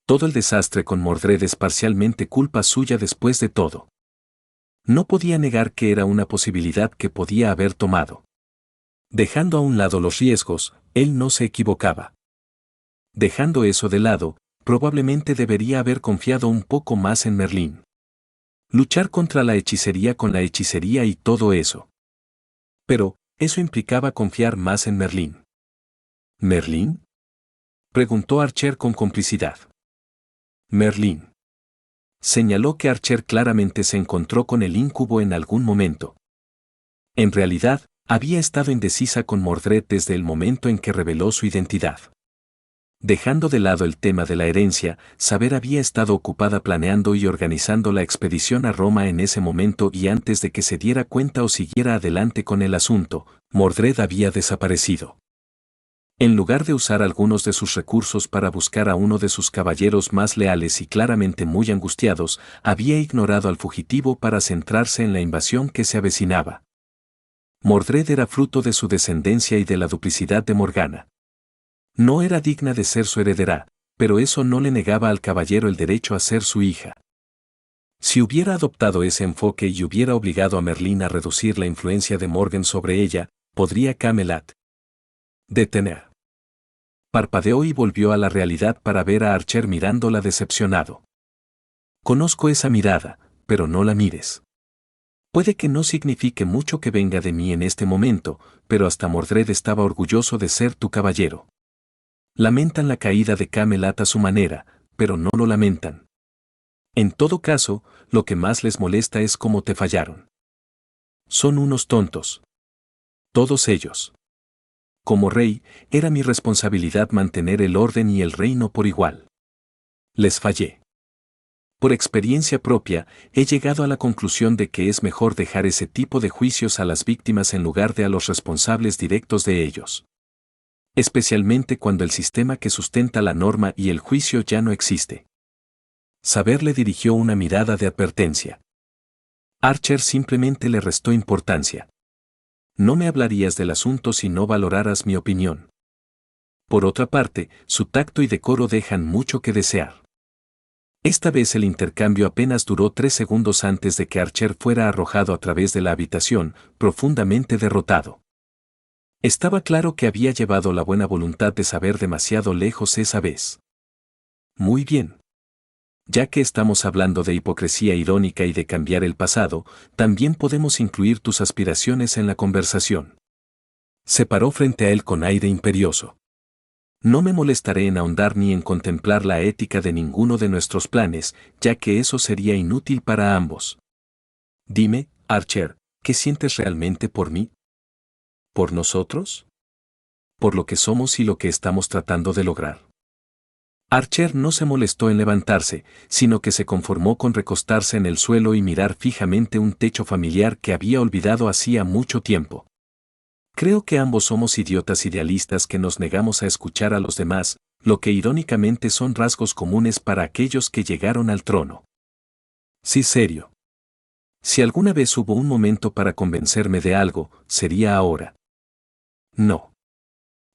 Todo el desastre con Mordred es parcialmente culpa suya después de todo. No podía negar que era una posibilidad que podía haber tomado. Dejando a un lado los riesgos, él no se equivocaba. Dejando eso de lado, probablemente debería haber confiado un poco más en Merlín. Luchar contra la hechicería con la hechicería y todo eso. Pero, eso implicaba confiar más en Merlín. ¿Merlín?, preguntó Archer con complicidad. Merlín. Señaló que Archer claramente se encontró con el incubo en algún momento. En realidad, había estado indecisa con Mordred desde el momento en que reveló su identidad. Dejando de lado el tema de la herencia, Saber había estado ocupada planeando y organizando la expedición a Roma en ese momento y antes de que se diera cuenta o siguiera adelante con el asunto, Mordred había desaparecido. En lugar de usar algunos de sus recursos para buscar a uno de sus caballeros más leales y claramente muy angustiados, había ignorado al fugitivo para centrarse en la invasión que se avecinaba. Mordred era fruto de su descendencia y de la duplicidad de Morgana. No era digna de ser su heredera, pero eso no le negaba al caballero el derecho a ser su hija. Si hubiera adoptado ese enfoque y hubiera obligado a Merlín a reducir la influencia de Morgan sobre ella, podría Camelot detener. Parpadeó y volvió a la realidad para ver a Archer mirándola decepcionado. Conozco esa mirada, pero no la mires. Puede que no signifique mucho que venga de mí en este momento, pero hasta Mordred estaba orgulloso de ser tu caballero. Lamentan la caída de Camelot a su manera, pero no lo lamentan. En todo caso, lo que más les molesta es cómo te fallaron. Son unos tontos. Todos ellos. Como rey, era mi responsabilidad mantener el orden y el reino por igual. Les fallé. Por experiencia propia, he llegado a la conclusión de que es mejor dejar ese tipo de juicios a las víctimas en lugar de a los responsables directos de ellos. Especialmente cuando el sistema que sustenta la norma y el juicio ya no existe. Saber le dirigió una mirada de advertencia. Archer simplemente le restó importancia. No me hablarías del asunto si no valoraras mi opinión. Por otra parte, su tacto y decoro dejan mucho que desear. Esta vez el intercambio apenas duró 3 segundos antes de que Archer fuera arrojado a través de la habitación, profundamente derrotado. Estaba claro que había llevado la buena voluntad de Saber demasiado lejos esa vez. Muy bien. Ya que estamos hablando de hipocresía irónica y de cambiar el pasado, también podemos incluir tus aspiraciones en la conversación. Se paró frente a él con aire imperioso. No me molestaré en ahondar ni en contemplar la ética de ninguno de nuestros planes, ya que eso sería inútil para ambos. Dime, Archer, ¿qué sientes realmente por mí? ¿Por nosotros? ¿Por lo que somos y lo que estamos tratando de lograr? Archer no se molestó en levantarse, sino que se conformó con recostarse en el suelo y mirar fijamente un techo familiar que había olvidado hacía mucho tiempo. Creo que ambos somos idiotas idealistas que nos negamos a escuchar a los demás, lo que irónicamente son rasgos comunes para aquellos que llegaron al trono. Sí, serio. Si alguna vez hubo un momento para convencerme de algo, sería ahora. No.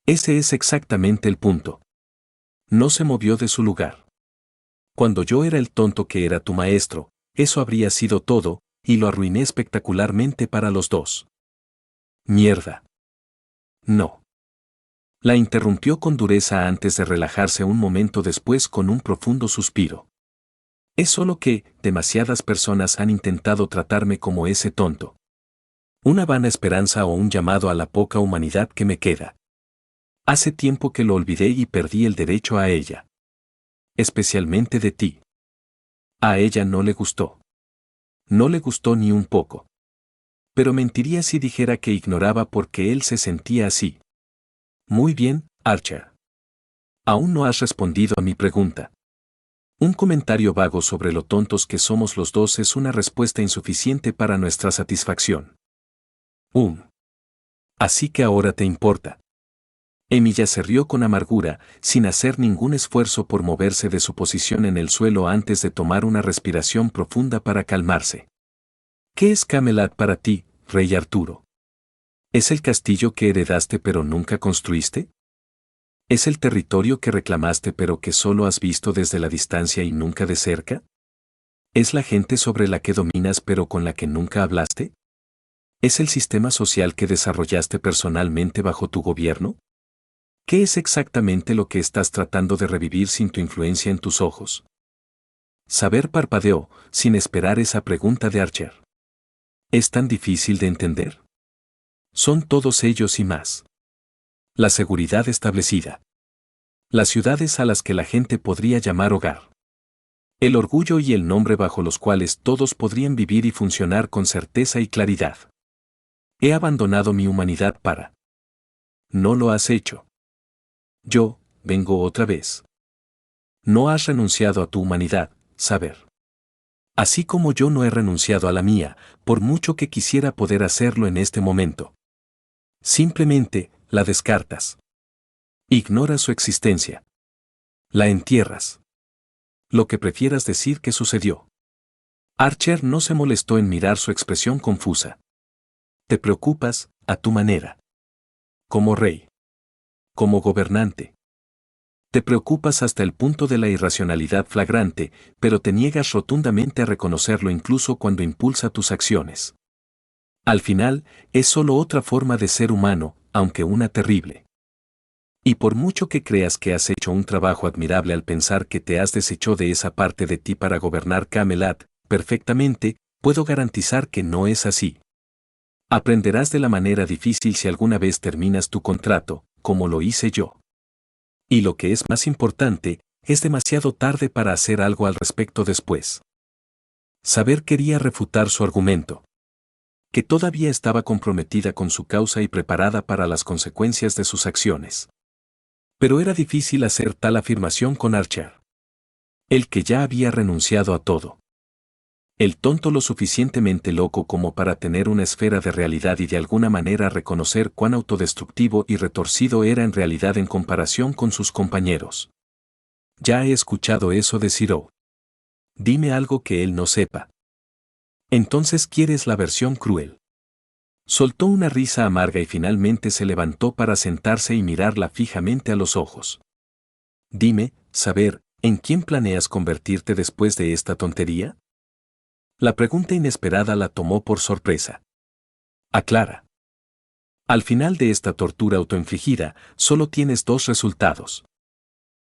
Ese es exactamente el punto. No se movió de su lugar. Cuando yo era el tonto que era tu maestro, eso habría sido todo, y lo arruiné espectacularmente para los dos. Mierda. No. La interrumpió con dureza antes de relajarse un momento después con un profundo suspiro. Es solo que, demasiadas personas han intentado tratarme como ese tonto. Una vana esperanza o un llamado a la poca humanidad que me queda. Hace tiempo que lo olvidé y perdí el derecho a ella. Especialmente de ti. A ella no le gustó. No le gustó ni un poco. Pero mentiría si dijera que ignoraba por qué él se sentía así. Muy bien, Archer. Aún no has respondido a mi pregunta. Un comentario vago sobre lo tontos que somos los dos es una respuesta insuficiente para nuestra satisfacción. Así que ahora te importa. Emilia se rió con amargura, sin hacer ningún esfuerzo por moverse de su posición en el suelo antes de tomar una respiración profunda para calmarse. ¿Qué es Camelot para ti, Rey Arturo? ¿Es el castillo que heredaste pero nunca construiste? ¿Es el territorio que reclamaste pero que solo has visto desde la distancia y nunca de cerca? ¿Es la gente sobre la que dominas pero con la que nunca hablaste? ¿Es el sistema social que desarrollaste personalmente bajo tu gobierno? ¿Qué es exactamente lo que estás tratando de revivir sin tu influencia en tus ojos? Saber parpadeó, sin esperar esa pregunta de Archer. ¿Es tan difícil de entender? Son todos ellos y más. La seguridad establecida. Las ciudades a las que la gente podría llamar hogar. El orgullo y el nombre bajo los cuales todos podrían vivir y funcionar con certeza y claridad. He abandonado mi humanidad para... No lo has hecho. Yo, vengo otra vez. No has renunciado a tu humanidad, saber. Así como yo no he renunciado a la mía, por mucho que quisiera poder hacerlo en este momento. Simplemente, la descartas. Ignoras su existencia. La entierras. Lo que prefieras decir que sucedió. Archer no se molestó en mirar su expresión confusa. Te preocupas, a tu manera. Como rey. Como gobernante. Te preocupas hasta el punto de la irracionalidad flagrante, pero te niegas rotundamente a reconocerlo incluso cuando impulsa tus acciones. Al final, es solo otra forma de ser humano, aunque una terrible. Y por mucho que creas que has hecho un trabajo admirable al pensar que te has deshecho de esa parte de ti para gobernar Camelot, perfectamente, puedo garantizar que no es así. Aprenderás de la manera difícil si alguna vez terminas tu contrato, como lo hice yo. Y lo que es más importante, es demasiado tarde para hacer algo al respecto después. Saber quería refutar su argumento. Que todavía estaba comprometida con su causa y preparada para las consecuencias de sus acciones. Pero era difícil hacer tal afirmación con Archer. El que ya había renunciado a todo. El tonto lo suficientemente loco como para tener una esfera de realidad y de alguna manera reconocer cuán autodestructivo y retorcido era en realidad en comparación con sus compañeros. Ya he escuchado eso de Ciro. Dime algo que él no sepa. Entonces quieres la versión cruel. Soltó una risa amarga y finalmente se levantó para sentarse y mirarla fijamente a los ojos. Dime, saber, ¿en quién planeas convertirte después de esta tontería? La pregunta inesperada la tomó por sorpresa. Aclara. Al final de esta tortura autoinfligida, solo tienes dos resultados.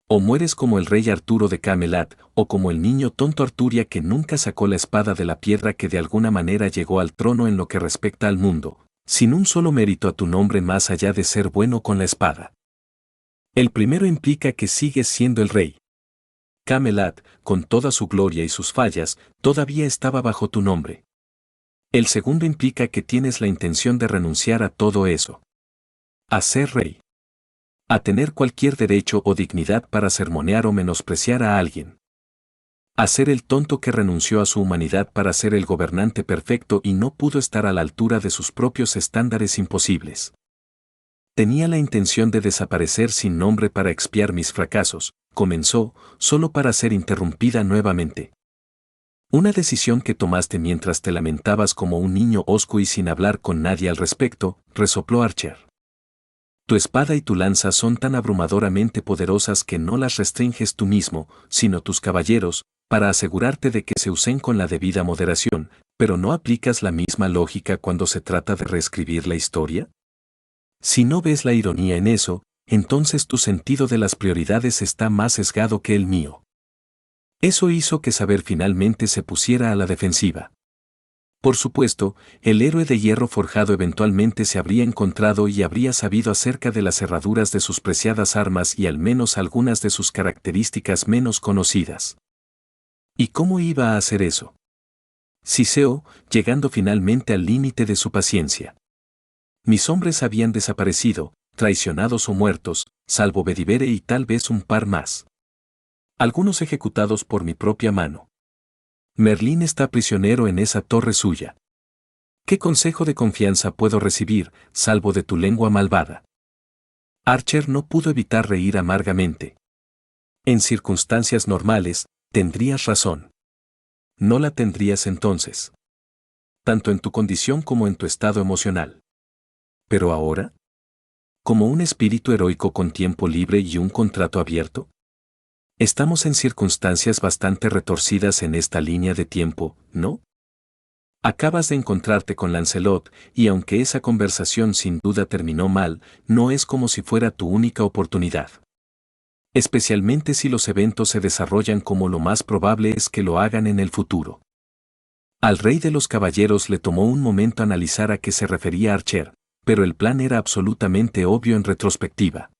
O mueres como el rey Arturo de Camelot, o como el niño tonto Arturia que nunca sacó la espada de la piedra que de alguna manera llegó al trono en lo que respecta al mundo, sin un solo mérito a tu nombre más allá de ser bueno con la espada. El primero implica que sigues siendo el rey. Camelot, con toda su gloria y sus fallas, todavía estaba bajo tu nombre. El segundo implica que tienes la intención de renunciar a todo eso. A ser rey. A tener cualquier derecho o dignidad para sermonear o menospreciar a alguien. A ser el tonto que renunció a su humanidad para ser el gobernante perfecto y no pudo estar a la altura de sus propios estándares imposibles. Tenía la intención de desaparecer sin nombre para expiar mis fracasos, comenzó, solo para ser interrumpida nuevamente. Una decisión que tomaste mientras te lamentabas como un niño hosco y sin hablar con nadie al respecto, resopló Archer. Tu espada y tu lanza son tan abrumadoramente poderosas que no las restringes tú mismo, sino tus caballeros, para asegurarte de que se usen con la debida moderación, pero ¿no aplicas la misma lógica cuando se trata de reescribir la historia? Si no ves la ironía en eso, entonces tu sentido de las prioridades está más sesgado que el mío. Eso hizo que Saber finalmente se pusiera a la defensiva. Por supuesto, el héroe de hierro forjado eventualmente se habría encontrado y habría sabido acerca de las herraduras de sus preciadas armas y al menos algunas de sus características menos conocidas. ¿Y cómo iba a hacer eso? Siseo, llegando finalmente al límite de su paciencia. Mis hombres habían desaparecido, traicionados o muertos, salvo Bedivere y tal vez un par más. Algunos ejecutados por mi propia mano. Merlín está prisionero en esa torre suya. ¿Qué consejo de confianza puedo recibir, salvo de tu lengua malvada? Archer no pudo evitar reír amargamente. En circunstancias normales, tendrías razón. No la tendrías entonces. Tanto en tu condición como en tu estado emocional. Pero ahora, ¿como un espíritu heroico con tiempo libre y un contrato abierto? Estamos en circunstancias bastante retorcidas en esta línea de tiempo, ¿no? Acabas de encontrarte con Lancelot, y aunque esa conversación sin duda terminó mal, no es como si fuera tu única oportunidad. Especialmente si los eventos se desarrollan como lo más probable es que lo hagan en el futuro. Al rey de los caballeros le tomó un momento analizar a qué se refería Archer, pero el plan era absolutamente obvio en retrospectiva.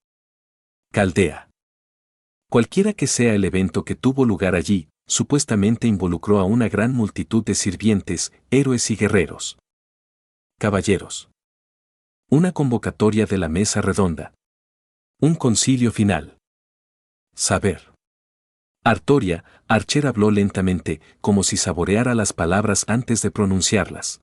Caldea. Cualquiera que sea el evento que tuvo lugar allí, supuestamente involucró a una gran multitud de sirvientes, héroes y guerreros. Caballeros. Una convocatoria de la mesa redonda. Un concilio final. Saber. Archer habló lentamente, como si saboreara las palabras antes de pronunciarlas.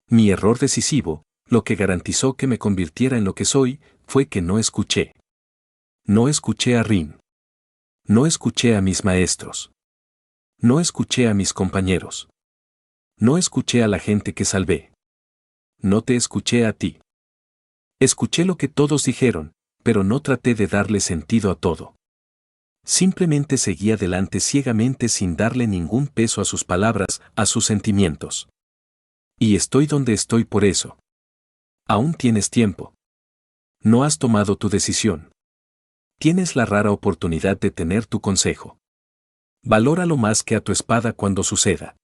Mi error decisivo, lo que garantizó que me convirtiera en lo que soy, fue que no escuché. No escuché a Rin. No escuché a mis maestros. No escuché a mis compañeros. No escuché a la gente que salvé. No te escuché a ti. Escuché lo que todos dijeron, pero no traté de darle sentido a todo. Simplemente seguí adelante ciegamente sin darle ningún peso a sus palabras, a sus sentimientos. Y estoy donde estoy por eso. Aún tienes tiempo. No has tomado tu decisión. Tienes la rara oportunidad de tener tu consejo. Valóralo más que a tu espada cuando suceda.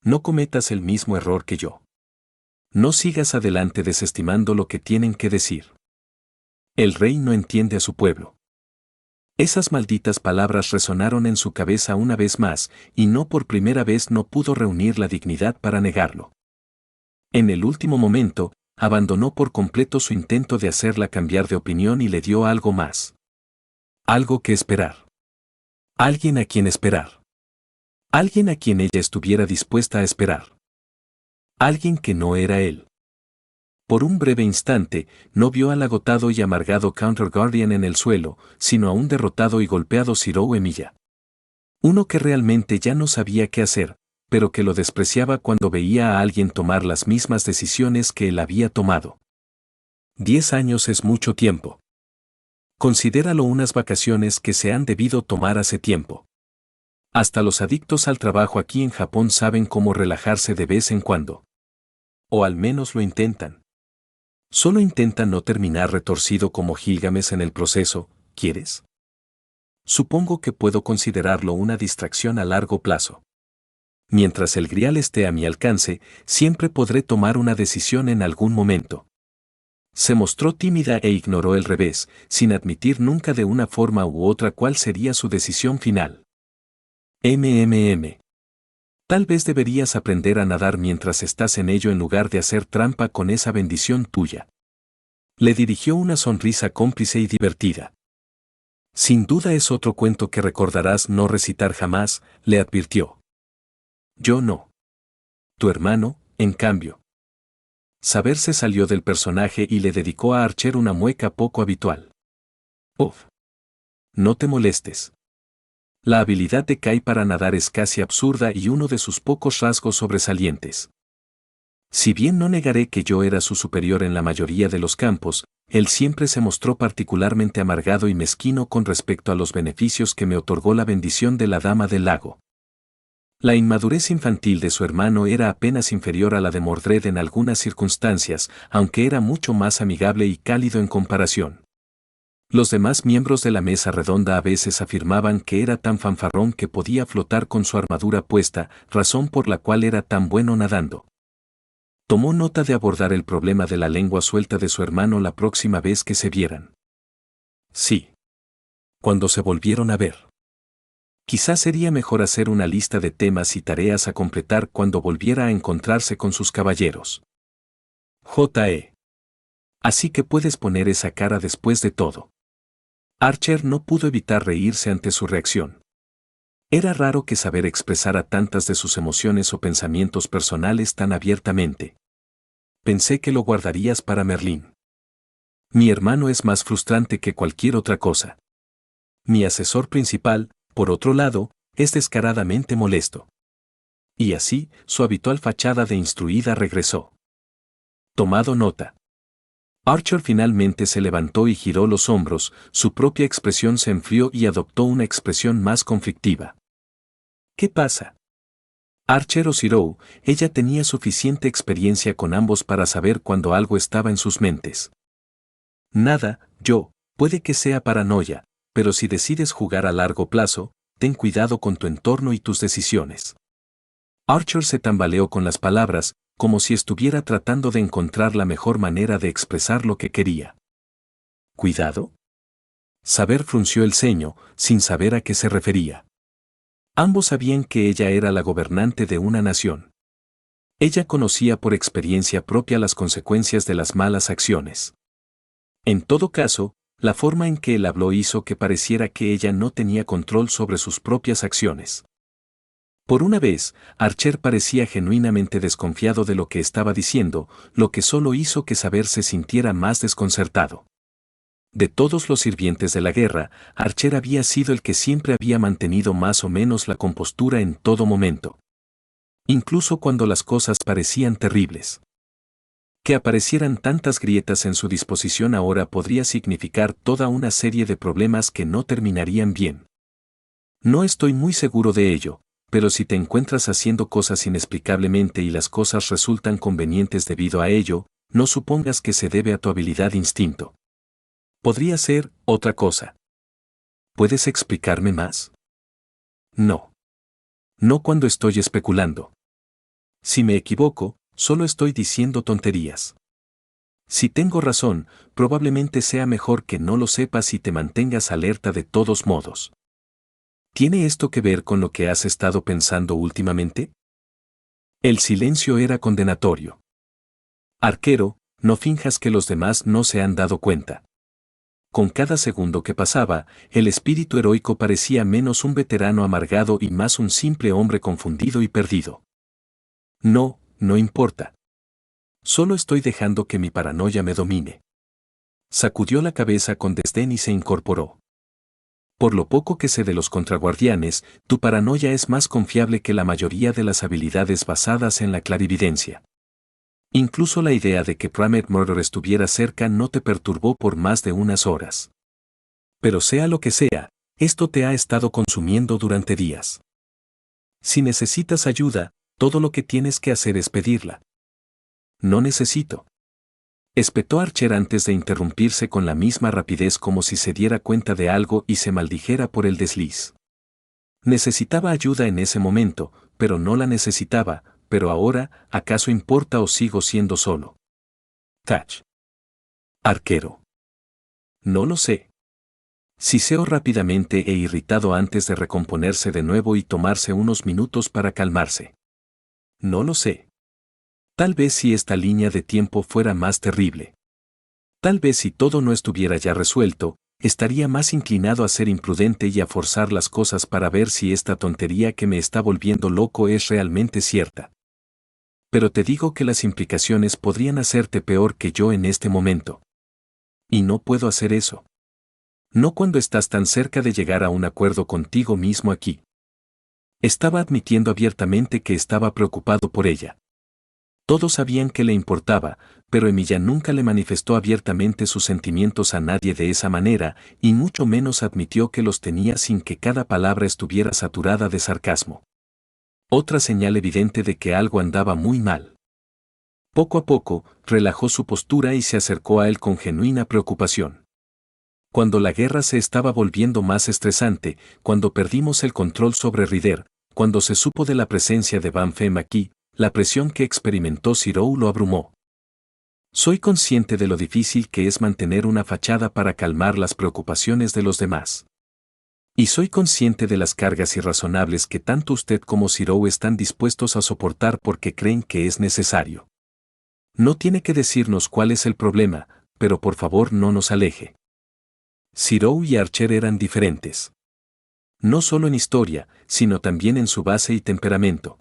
No cometas el mismo error que yo. No sigas adelante desestimando lo que tienen que decir. El rey no entiende a su pueblo. Esas malditas palabras resonaron en su cabeza una vez más, y no por primera vez no pudo reunir la dignidad para negarlo. En el último momento, abandonó por completo su intento de hacerla cambiar de opinión y le dio algo más. Algo que esperar. Alguien a quien esperar. Alguien a quien ella estuviera dispuesta a esperar. Alguien que no era él. Por un breve instante, no vio al agotado y amargado Counter Guardian en el suelo, sino a un derrotado y golpeado Zirou Emilia. Uno que realmente ya no sabía qué hacer, pero que lo despreciaba cuando veía a alguien tomar las mismas decisiones que él había tomado. 10 años es mucho tiempo. Considéralo unas vacaciones que se han debido tomar hace tiempo. Hasta los adictos al trabajo aquí en Japón saben cómo relajarse de vez en cuando. O al menos lo intentan. Solo intenta no terminar retorcido como Gilgamesh en el proceso, ¿quieres? Supongo que puedo considerarlo una distracción a largo plazo. Mientras el grial esté a mi alcance, siempre podré tomar una decisión en algún momento. Se mostró tímida e ignoró el revés, sin admitir nunca de una forma u otra cuál sería su decisión final. Tal vez deberías aprender a nadar mientras estás en ello en lugar de hacer trampa con esa bendición tuya. Le dirigió una sonrisa cómplice y divertida. Sin duda es otro cuento que recordarás no recitar jamás, le advirtió. Yo no. Tu hermano, en cambio. Saber se salió del personaje y le dedicó a Archer una mueca poco habitual. Uf. No te molestes. La habilidad de Kai para nadar es casi absurda y uno de sus pocos rasgos sobresalientes. Si bien no negaré que yo era su superior en la mayoría de los campos, él siempre se mostró particularmente amargado y mezquino con respecto a los beneficios que me otorgó la bendición de la Dama del Lago. La inmadurez infantil de su hermano era apenas inferior a la de Mordred en algunas circunstancias, aunque era mucho más amigable y cálido en comparación. Los demás miembros de la mesa redonda a veces afirmaban que era tan fanfarrón que podía flotar con su armadura puesta, razón por la cual era tan bueno nadando. Tomó nota de abordar el problema de la lengua suelta de su hermano la próxima vez que se vieran. Sí. Cuando se volvieron a ver. Quizás sería mejor hacer una lista de temas y tareas a completar cuando volviera a encontrarse con sus caballeros. J.E. Así que puedes poner esa cara después de todo. Archer no pudo evitar reírse ante su reacción. Era raro que saber expresara tantas de sus emociones o pensamientos personales tan abiertamente. Pensé que lo guardarías para Merlín. Mi hermano es más frustrante que cualquier otra cosa. Mi asesor principal, por otro lado, es descaradamente molesto. Y así, su habitual fachada de instruida regresó. Tomado nota. Archer finalmente se levantó y giró los hombros, su propia expresión se enfrió y adoptó una expresión más conflictiva. ¿Qué pasa? Archer o Zero, ella tenía suficiente experiencia con ambos para saber cuando algo estaba en sus mentes. Nada, puede que sea paranoia, pero si decides jugar a largo plazo, ten cuidado con tu entorno y tus decisiones. Archer se tambaleó con las palabras, como si estuviera tratando de encontrar la mejor manera de expresar lo que quería. ¿Cuidado? Saber frunció el ceño, sin saber a qué se refería. Ambos sabían que ella era la gobernante de una nación. Ella conocía por experiencia propia las consecuencias de las malas acciones. En todo caso, la forma en que él habló hizo que pareciera que ella no tenía control sobre sus propias acciones. Por una vez, Archer parecía genuinamente desconfiado de lo que estaba diciendo, lo que solo hizo que Saber se sintiera más desconcertado. De todos los sirvientes de la guerra, Archer había sido el que siempre había mantenido más o menos la compostura en todo momento. Incluso cuando las cosas parecían terribles. Que aparecieran tantas grietas en su disposición ahora podría significar toda una serie de problemas que no terminarían bien. No estoy muy seguro de ello, pero si te encuentras haciendo cosas inexplicablemente y las cosas resultan convenientes debido a ello, no supongas que se debe a tu habilidad instinto. Podría ser otra cosa. ¿Puedes explicarme más? No. No cuando estoy especulando. Si me equivoco, solo estoy diciendo tonterías. Si tengo razón, probablemente sea mejor que no lo sepas y te mantengas alerta de todos modos. ¿Tiene esto que ver con lo que has estado pensando últimamente? El silencio era condenatorio. Arquero, no finjas que los demás no se han dado cuenta. Con cada segundo que pasaba, el espíritu heroico parecía menos un veterano amargado y más un simple hombre confundido y perdido. No importa. Solo estoy dejando que mi paranoia me domine. Sacudió la cabeza con desdén y se incorporó. Por lo poco que sé de los contraguardianes, tu paranoia es más confiable que la mayoría de las habilidades basadas en la clarividencia. Incluso la idea de que Pramet Murder estuviera cerca no te perturbó por más de unas horas. Pero sea lo que sea, esto te ha estado consumiendo durante días. Si necesitas ayuda, todo lo que tienes que hacer es pedirla. No necesito. Espetó Archer antes de interrumpirse con la misma rapidez como si se diera cuenta de algo y se maldijera por el desliz. Necesitaba ayuda en ese momento, pero no la necesitaba, pero ahora, ¿acaso importa o sigo siendo solo? Thatch. Arquero. No lo sé. Siseó rápidamente e irritado antes de recomponerse de nuevo y tomarse unos minutos para calmarse. No lo sé. Tal vez si esta línea de tiempo fuera más terrible. Tal vez si todo no estuviera ya resuelto, estaría más inclinado a ser imprudente y a forzar las cosas para ver si esta tontería que me está volviendo loco es realmente cierta. Pero te digo que las implicaciones podrían hacerte peor que yo en este momento. Y no puedo hacer eso. No cuando estás tan cerca de llegar a un acuerdo contigo mismo aquí. Estaba admitiendo abiertamente que estaba preocupado por ella. Todos sabían que le importaba, pero Emilia nunca le manifestó abiertamente sus sentimientos a nadie de esa manera, y mucho menos admitió que los tenía sin que cada palabra estuviera saturada de sarcasmo. Otra señal evidente de que algo andaba muy mal. Poco a poco, relajó su postura y se acercó a él con genuina preocupación. Cuando la guerra se estaba volviendo más estresante, cuando perdimos el control sobre Ryder, cuando se supo de la presencia de Van Fem aquí, la presión que experimentó Zero lo abrumó. Soy consciente de lo difícil que es mantener una fachada para calmar las preocupaciones de los demás. Y soy consciente de las cargas irrazonables que tanto usted como Zero están dispuestos a soportar porque creen que es necesario. No tiene que decirnos cuál es el problema, pero por favor no nos aleje. Zero y Archer eran diferentes. No solo en historia, sino también en su base y temperamento.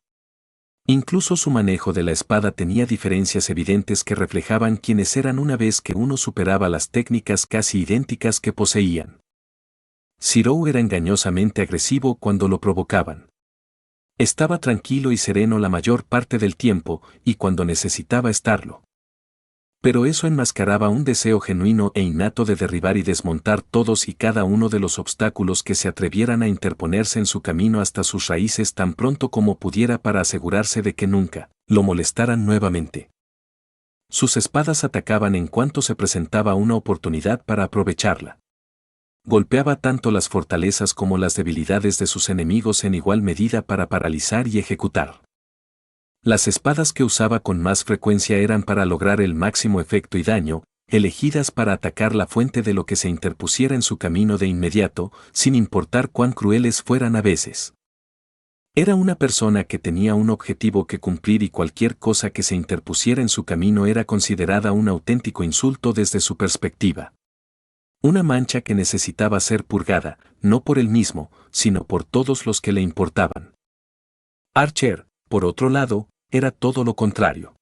Incluso su manejo de la espada tenía diferencias evidentes que reflejaban quiénes eran una vez que uno superaba las técnicas casi idénticas que poseían. Zero era engañosamente agresivo cuando lo provocaban. Estaba tranquilo y sereno la mayor parte del tiempo, y cuando necesitaba estarlo. Pero eso enmascaraba un deseo genuino e innato de derribar y desmontar todos y cada uno de los obstáculos que se atrevieran a interponerse en su camino hasta sus raíces tan pronto como pudiera para asegurarse de que nunca lo molestaran nuevamente. Sus espadas atacaban en cuanto se presentaba una oportunidad para aprovecharla. Golpeaba tanto las fortalezas como las debilidades de sus enemigos en igual medida para paralizar y ejecutar. Las espadas que usaba con más frecuencia eran para lograr el máximo efecto y daño, elegidas para atacar la fuente de lo que se interpusiera en su camino de inmediato, sin importar cuán crueles fueran a veces. Era una persona que tenía un objetivo que cumplir y cualquier cosa que se interpusiera en su camino era considerada un auténtico insulto desde su perspectiva. Una mancha que necesitaba ser purgada, no por él mismo, sino por todos los que le importaban. Archer, por otro lado, era todo lo contrario.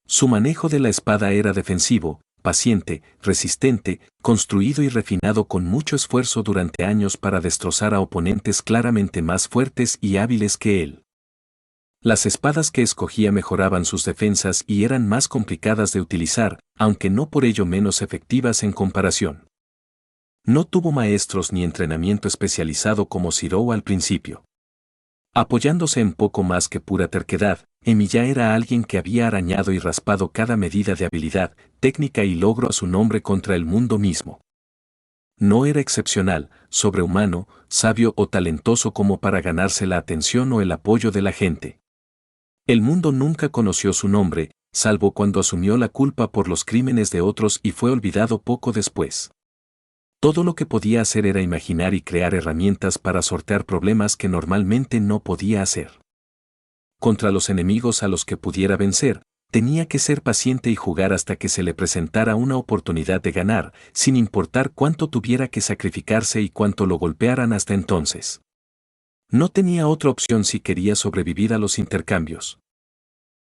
Su manejo de la espada era defensivo, paciente, resistente, construido y refinado con mucho esfuerzo durante años para destrozar a oponentes claramente más fuertes y hábiles que él. Las espadas que escogía mejoraban sus defensas y eran más complicadas de utilizar, aunque no por ello menos efectivas en comparación. No tuvo maestros ni entrenamiento especializado como Zero al principio. Apoyándose en poco más que pura terquedad, Emi ya era alguien que había arañado y raspado cada medida de habilidad, técnica y logro a su nombre contra el mundo mismo. No era excepcional, sobrehumano, sabio o talentoso como para ganarse la atención o el apoyo de la gente. El mundo nunca conoció su nombre, salvo cuando asumió la culpa por los crímenes de otros y fue olvidado poco después. Todo lo que podía hacer era imaginar y crear herramientas para sortear problemas que normalmente no podía hacer. Contra los enemigos a los que pudiera vencer, tenía que ser paciente y jugar hasta que se le presentara una oportunidad de ganar, sin importar cuánto tuviera que sacrificarse y cuánto lo golpearan hasta entonces. No tenía otra opción si quería sobrevivir a los intercambios.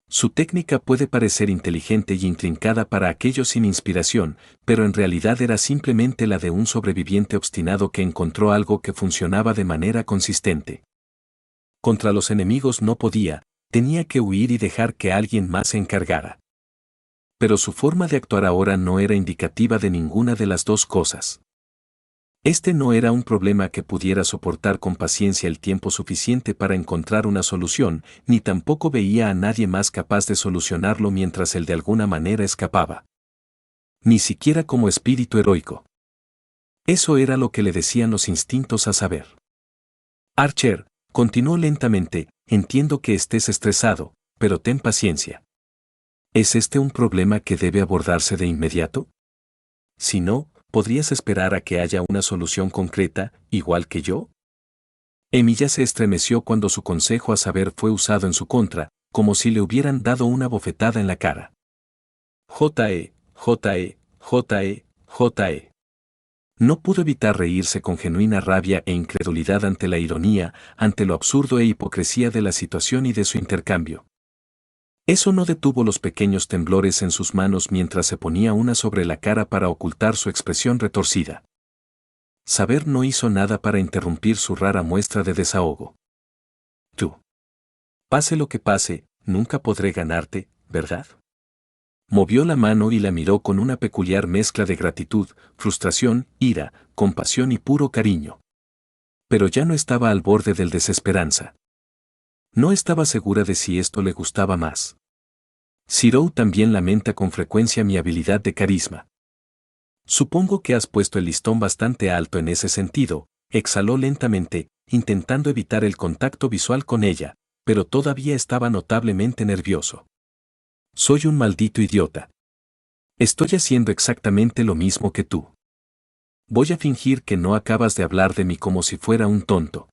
Su técnica puede parecer inteligente y intrincada para aquellos sin inspiración, pero en realidad era simplemente la de un sobreviviente obstinado que encontró algo que funcionaba de manera consistente. Contra los enemigos no podía, tenía que huir y dejar que alguien más se encargara. Pero su forma de actuar ahora no era indicativa de ninguna de las dos cosas. Este no era un problema que pudiera soportar con paciencia el tiempo suficiente para encontrar una solución, ni tampoco veía a nadie más capaz de solucionarlo mientras él de alguna manera escapaba. Ni siquiera como espíritu heroico. Eso era lo que le decían los instintos a saber. Archer, continuó lentamente, entiendo que estés estresado, pero ten paciencia. ¿Es este un problema que debe abordarse de inmediato? Si no, ¿podrías esperar a que haya una solución concreta, igual que yo? Emilia se estremeció cuando su consejo a saber fue usado en su contra, como si le hubieran dado una bofetada en la cara. J.E., J.E., J.E., J.E. No pudo evitar reírse con genuina rabia e incredulidad ante la ironía, ante lo absurdo e hipocresía de la situación y de su intercambio. Eso no detuvo los pequeños temblores en sus manos mientras se ponía una sobre la cara para ocultar su expresión retorcida. Saber no hizo nada para interrumpir su rara muestra de desahogo. Tú. Pase lo que pase, nunca podré ganarte, ¿verdad? Movió la mano y la miró con una peculiar mezcla de gratitud, frustración, ira, compasión y puro cariño. Pero ya no estaba al borde del desesperanza. No estaba segura de si esto le gustaba más. Zero también lamenta con frecuencia mi habilidad de carisma. Supongo que has puesto el listón bastante alto en ese sentido, exhaló lentamente, intentando evitar el contacto visual con ella, pero todavía estaba notablemente nervioso. Soy un maldito idiota. Estoy haciendo exactamente lo mismo que tú. Voy a fingir que no acabas de hablar de mí como si fuera un tonto.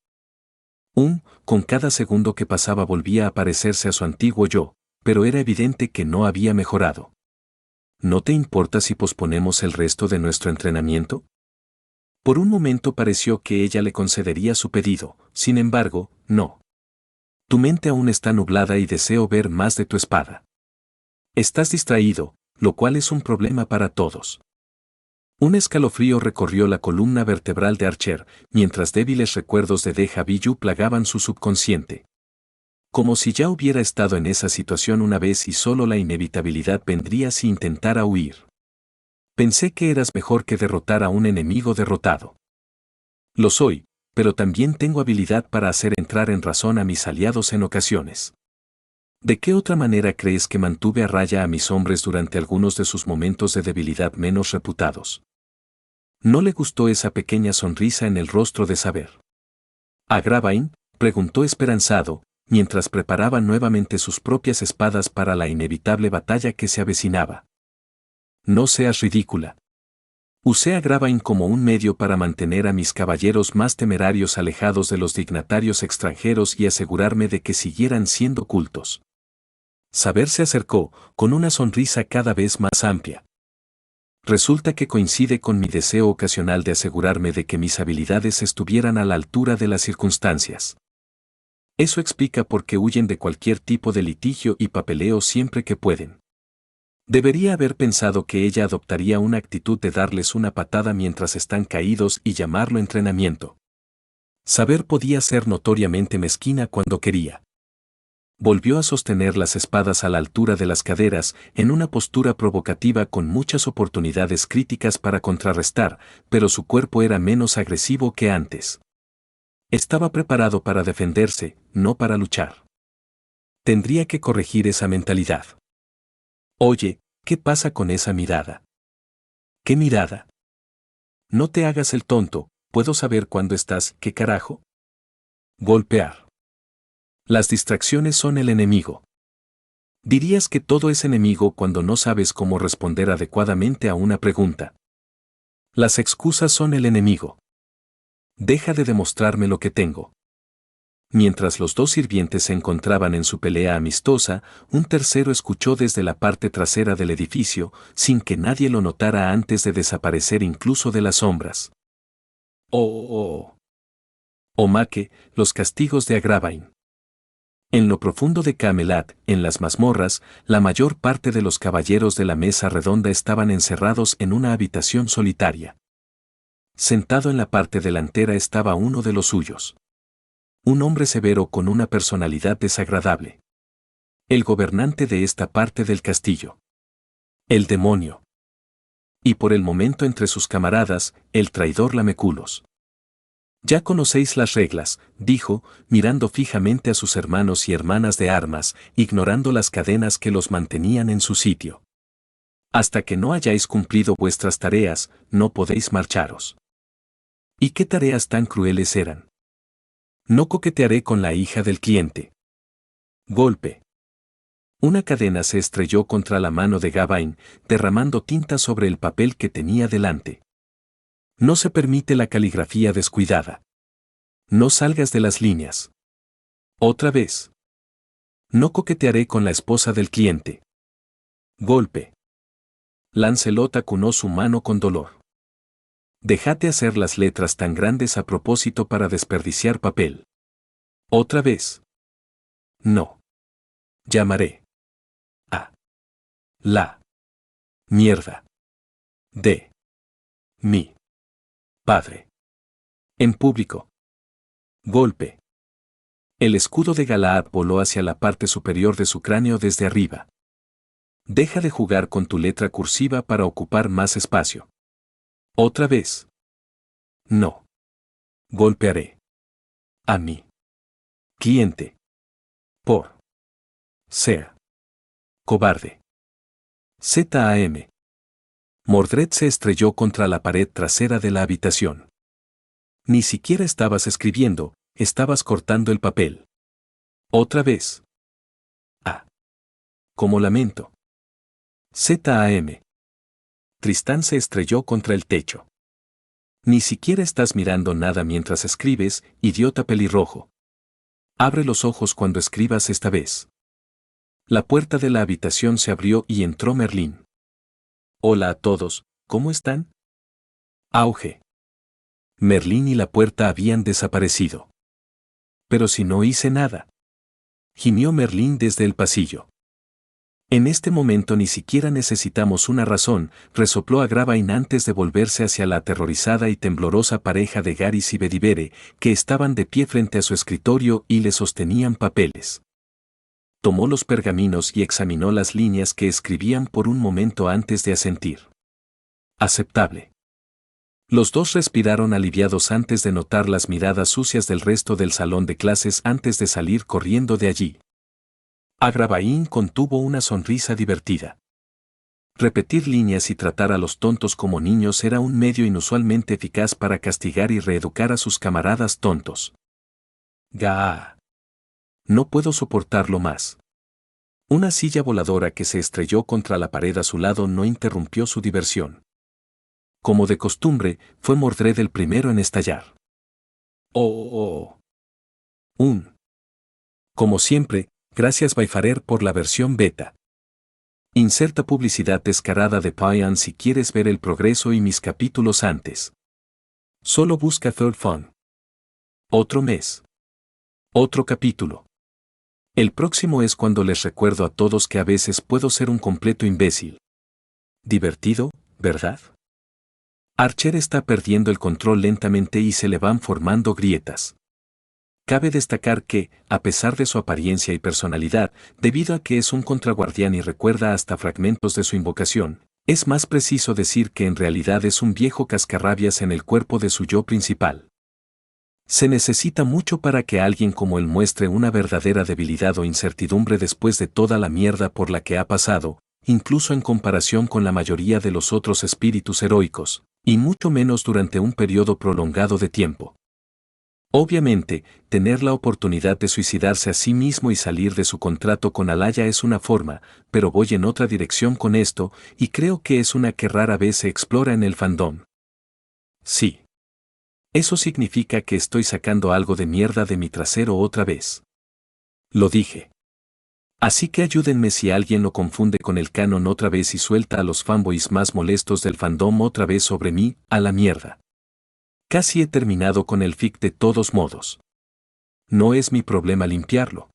Con cada segundo que pasaba volvía a parecerse a su antiguo yo, pero era evidente que no había mejorado. ¿No te importa si posponemos el resto de nuestro entrenamiento? Por un momento pareció que ella le concedería su pedido, sin embargo, no. Tu mente aún está nublada y deseo ver más de tu espada. Estás distraído, lo cual es un problema para todos. Un escalofrío recorrió la columna vertebral de Archer, mientras débiles recuerdos de Deja Vu plagaban su subconsciente. Como si ya hubiera estado en esa situación una vez y solo la inevitabilidad vendría si intentara huir. Pensé que eras mejor que derrotar a un enemigo derrotado. Lo soy, pero también tengo habilidad para hacer entrar en razón a mis aliados en ocasiones. ¿De qué otra manera crees que mantuve a raya a mis hombres durante algunos de sus momentos de debilidad menos reputados? No le gustó esa pequeña sonrisa en el rostro de Saber. ¿A Gravain?, preguntó esperanzado, mientras preparaba nuevamente sus propias espadas para la inevitable batalla que se avecinaba. No seas ridícula. Usé a Gravain como un medio para mantener a mis caballeros más temerarios alejados de los dignatarios extranjeros y asegurarme de que siguieran siendo cultos. Saber se acercó, con una sonrisa cada vez más amplia. Resulta que coincide con mi deseo ocasional de asegurarme de que mis habilidades estuvieran a la altura de las circunstancias. Eso explica por qué huyen de cualquier tipo de litigio y papeleo siempre que pueden. Debería haber pensado que ella adoptaría una actitud de darles una patada mientras están caídos y llamarlo entrenamiento. Saber podía ser notoriamente mezquina cuando quería. Volvió a sostener las espadas a la altura de las caderas, en una postura provocativa con muchas oportunidades críticas para contrarrestar, pero su cuerpo era menos agresivo que antes. Estaba preparado para defenderse, no para luchar. Tendría que corregir esa mentalidad. Oye, ¿qué pasa con esa mirada? ¿Qué mirada? No te hagas el tonto, ¿puedo saber cuándo estás, qué carajo? Golpear. Las distracciones son el enemigo. Dirías que todo es enemigo cuando no sabes cómo responder adecuadamente a una pregunta. Las excusas son el enemigo. Deja de demostrarme lo que tengo. Mientras los dos sirvientes se encontraban en su pelea amistosa, un tercero escuchó desde la parte trasera del edificio, sin que nadie lo notara antes de desaparecer incluso de las sombras. Oh. Omake, los castigos de Agravain. En lo profundo de Camelot, en las mazmorras, la mayor parte de los caballeros de la mesa redonda estaban encerrados en una habitación solitaria. Sentado en la parte delantera estaba uno de los suyos. Un hombre severo con una personalidad desagradable. El gobernante de esta parte del castillo. El demonio. Y por el momento entre sus camaradas, el traidor Lameculos. Ya conocéis las reglas, dijo, mirando fijamente a sus hermanos y hermanas de armas, ignorando las cadenas que los mantenían en su sitio. Hasta que no hayáis cumplido vuestras tareas, no podéis marcharos. ¿Y qué tareas tan crueles eran? No coquetearé con la hija del cliente. Golpe. Una cadena se estrelló contra la mano de Gawain, derramando tinta sobre el papel que tenía delante. No se permite la caligrafía descuidada. No salgas de las líneas. Otra vez. No coquetearé con la esposa del cliente. Golpe. Lancelot acunó su mano con dolor. Déjate hacer las letras tan grandes a propósito para desperdiciar papel. Otra vez. No. Llamaré a la mierda de mi padre. En público. Golpe. El escudo de Galaad voló hacia la parte superior de su cráneo desde arriba. Deja de jugar con tu letra cursiva para ocupar más espacio. Otra vez. No. Golpearé a mi cliente por ser cobarde. ZAM. Mordred se estrelló contra la pared trasera de la habitación. Ni siquiera estabas escribiendo, estabas cortando el papel. Otra vez. Ah. Como lamento. ZAM. Tristán se estrelló contra el techo. Ni siquiera estás mirando nada mientras escribes, idiota pelirrojo. Abre los ojos cuando escribas esta vez. La puerta de la habitación se abrió y entró Merlín. Hola a todos, ¿cómo están? Auge. Merlín y la puerta habían desaparecido. Pero si no hice nada. Gimió Merlín desde el pasillo. En este momento ni siquiera necesitamos una razón, resopló Agravain antes de volverse hacia la aterrorizada y temblorosa pareja de Garys y Bedivere, que estaban de pie frente a su escritorio y le sostenían papeles. Tomó los pergaminos y examinó las líneas que escribían por un momento antes de asentir. Aceptable. Los dos respiraron aliviados antes de notar las miradas sucias del resto del salón de clases antes de salir corriendo de allí. Agravain contuvo una sonrisa divertida. Repetir líneas y tratar a los tontos como niños era un medio inusualmente eficaz para castigar y reeducar a sus camaradas tontos. ¡Gah! No puedo soportarlo más. Una silla voladora que se estrelló contra la pared a su lado no interrumpió su diversión. Como de costumbre, fue Mordred el primero en estallar. ¡Oh! Como siempre, gracias Wayfarer por la versión beta. Inserta publicidad descarada de Pyan si quieres ver el progreso y mis capítulos antes. Solo busca Third Fun. Otro mes. Otro capítulo. El próximo es cuando les recuerdo a todos que a veces puedo ser un completo imbécil. Divertido, ¿verdad? Archer está perdiendo el control lentamente y se le van formando grietas. Cabe destacar que, a pesar de su apariencia y personalidad, debido a que es un contraguardián y recuerda hasta fragmentos de su invocación, es más preciso decir que en realidad es un viejo cascarrabias en el cuerpo de su yo principal. Se necesita mucho para que alguien como él muestre una verdadera debilidad o incertidumbre después de toda la mierda por la que ha pasado, incluso en comparación con la mayoría de los otros espíritus heroicos, y mucho menos durante un periodo prolongado de tiempo. Obviamente, tener la oportunidad de suicidarse a sí mismo y salir de su contrato con Alaya es una forma, pero voy en otra dirección con esto, y creo que es una que rara vez se explora en el fandom. Sí. Eso significa que estoy sacando algo de mierda de mi trasero otra vez. Lo dije. Así que ayúdenme si alguien lo confunde con el canon otra vez y suelta a los fanboys más molestos del fandom otra vez sobre mí, a la mierda. Casi he terminado con el fic de todos modos. No es mi problema limpiarlo.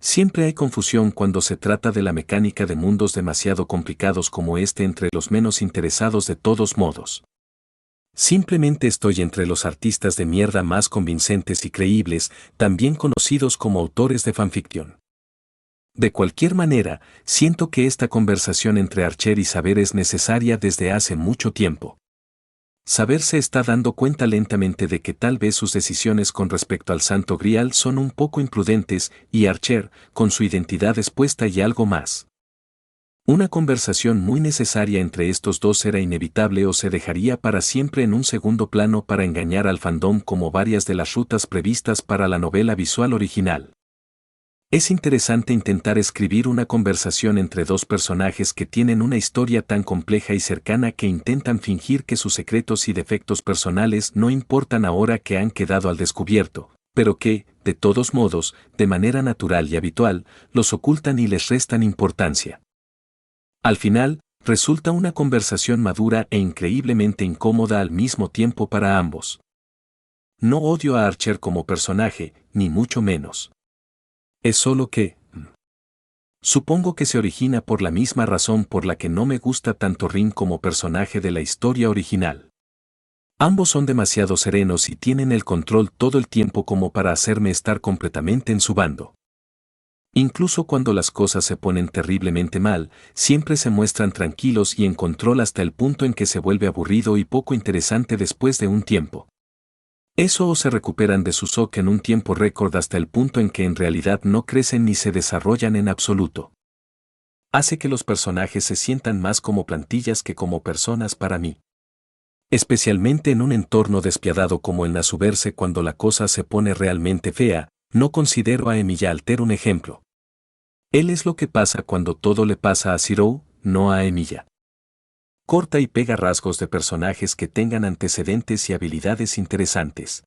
Siempre hay confusión cuando se trata de la mecánica de mundos demasiado complicados como este entre los menos interesados de todos modos. Simplemente estoy entre los artistas de mierda más convincentes y creíbles, también conocidos como autores de fanfiction. De cualquier manera, siento que esta conversación entre Archer y Saber es necesaria desde hace mucho tiempo. Saber se está dando cuenta lentamente de que tal vez sus decisiones con respecto al Santo Grial son un poco imprudentes y Archer, con su identidad expuesta y algo más. Una conversación muy necesaria entre estos dos era inevitable o se dejaría para siempre en un segundo plano para engañar al fandom como varias de las rutas previstas para la novela visual original. Es interesante intentar escribir una conversación entre dos personajes que tienen una historia tan compleja y cercana que intentan fingir que sus secretos y defectos personales no importan ahora que han quedado al descubierto, pero que, de todos modos, de manera natural y habitual, los ocultan y les restan importancia. Al final, resulta una conversación madura e increíblemente incómoda al mismo tiempo para ambos. No odio a Archer como personaje, ni mucho menos. Es solo que... Supongo que se origina por la misma razón por la que no me gusta tanto Rin como personaje de la historia original. Ambos son demasiado serenos y tienen el control todo el tiempo como para hacerme estar completamente en su bando. Incluso cuando las cosas se ponen terriblemente mal, siempre se muestran tranquilos y en control hasta el punto en que se vuelve aburrido y poco interesante después de un tiempo. Eso o se recuperan de su shock en un tiempo récord hasta el punto en que en realidad no crecen ni se desarrollan en absoluto. Hace que los personajes se sientan más como plantillas que como personas para mí. Especialmente en un entorno despiadado como el Nasuverse cuando la cosa se pone realmente fea, no considero a Emilia Alter un ejemplo. Él es lo que pasa cuando todo le pasa a Zero, no a Emilia. Corta y pega rasgos de personajes que tengan antecedentes y habilidades interesantes.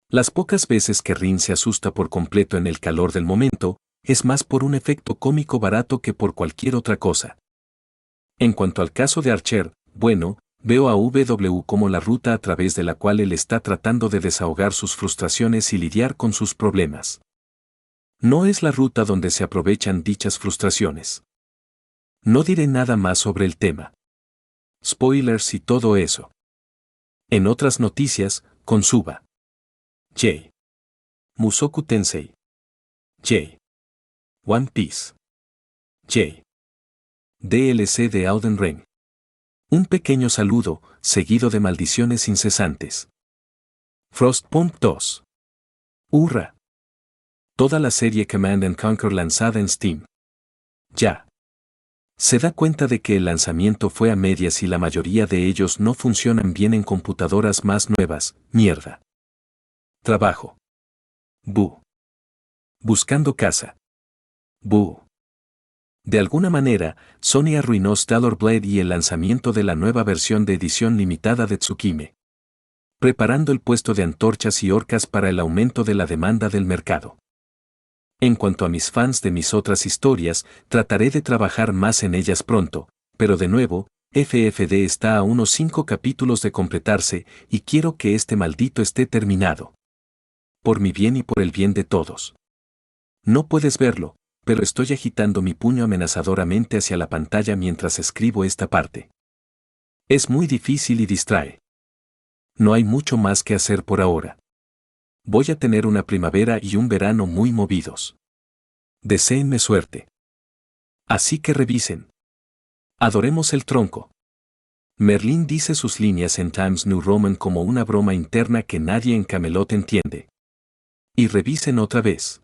Las pocas veces que Rin se asusta por completo en el calor del momento, es más por un efecto cómico barato que por cualquier otra cosa. En cuanto al caso de Archer, bueno, veo a W como la ruta a través de la cual él está tratando de desahogar sus frustraciones y lidiar con sus problemas. No es la ruta donde se aprovechan dichas frustraciones. No diré nada más sobre el tema. Spoilers y todo eso. En otras noticias, Konosuba. J. Musoku Tensei. J. One Piece. J. DLC de Elden Ring. Un pequeño saludo, seguido de maldiciones incesantes. Frostpunk 2. ¡Hurra! Toda la serie Command and Conquer lanzada en Steam. Ya. Se da cuenta de que el lanzamiento fue a medias y la mayoría de ellos no funcionan bien en computadoras más nuevas, mierda. Trabajo. Bu. Buscando casa. Bu. De alguna manera, Sony arruinó Stellar Blade y el lanzamiento de la nueva versión de edición limitada de Tsukime. Preparando el puesto de antorchas y orcas para el aumento de la demanda del mercado. En cuanto a mis fans de mis otras historias, trataré de trabajar más en ellas pronto, pero de nuevo, FFD está a unos 5 capítulos de completarse y quiero que este maldito esté terminado. Por mi bien y por el bien de todos. No puedes verlo, pero estoy agitando mi puño amenazadoramente hacia la pantalla mientras escribo esta parte. Es muy difícil y distrae. No hay mucho más que hacer por ahora. Voy a tener una primavera y un verano muy movidos. Deséenme suerte. Así que revisen. Adoremos el tronco. Merlín dice sus líneas en Times New Roman como una broma interna que nadie en Camelot entiende. Y revisen otra vez.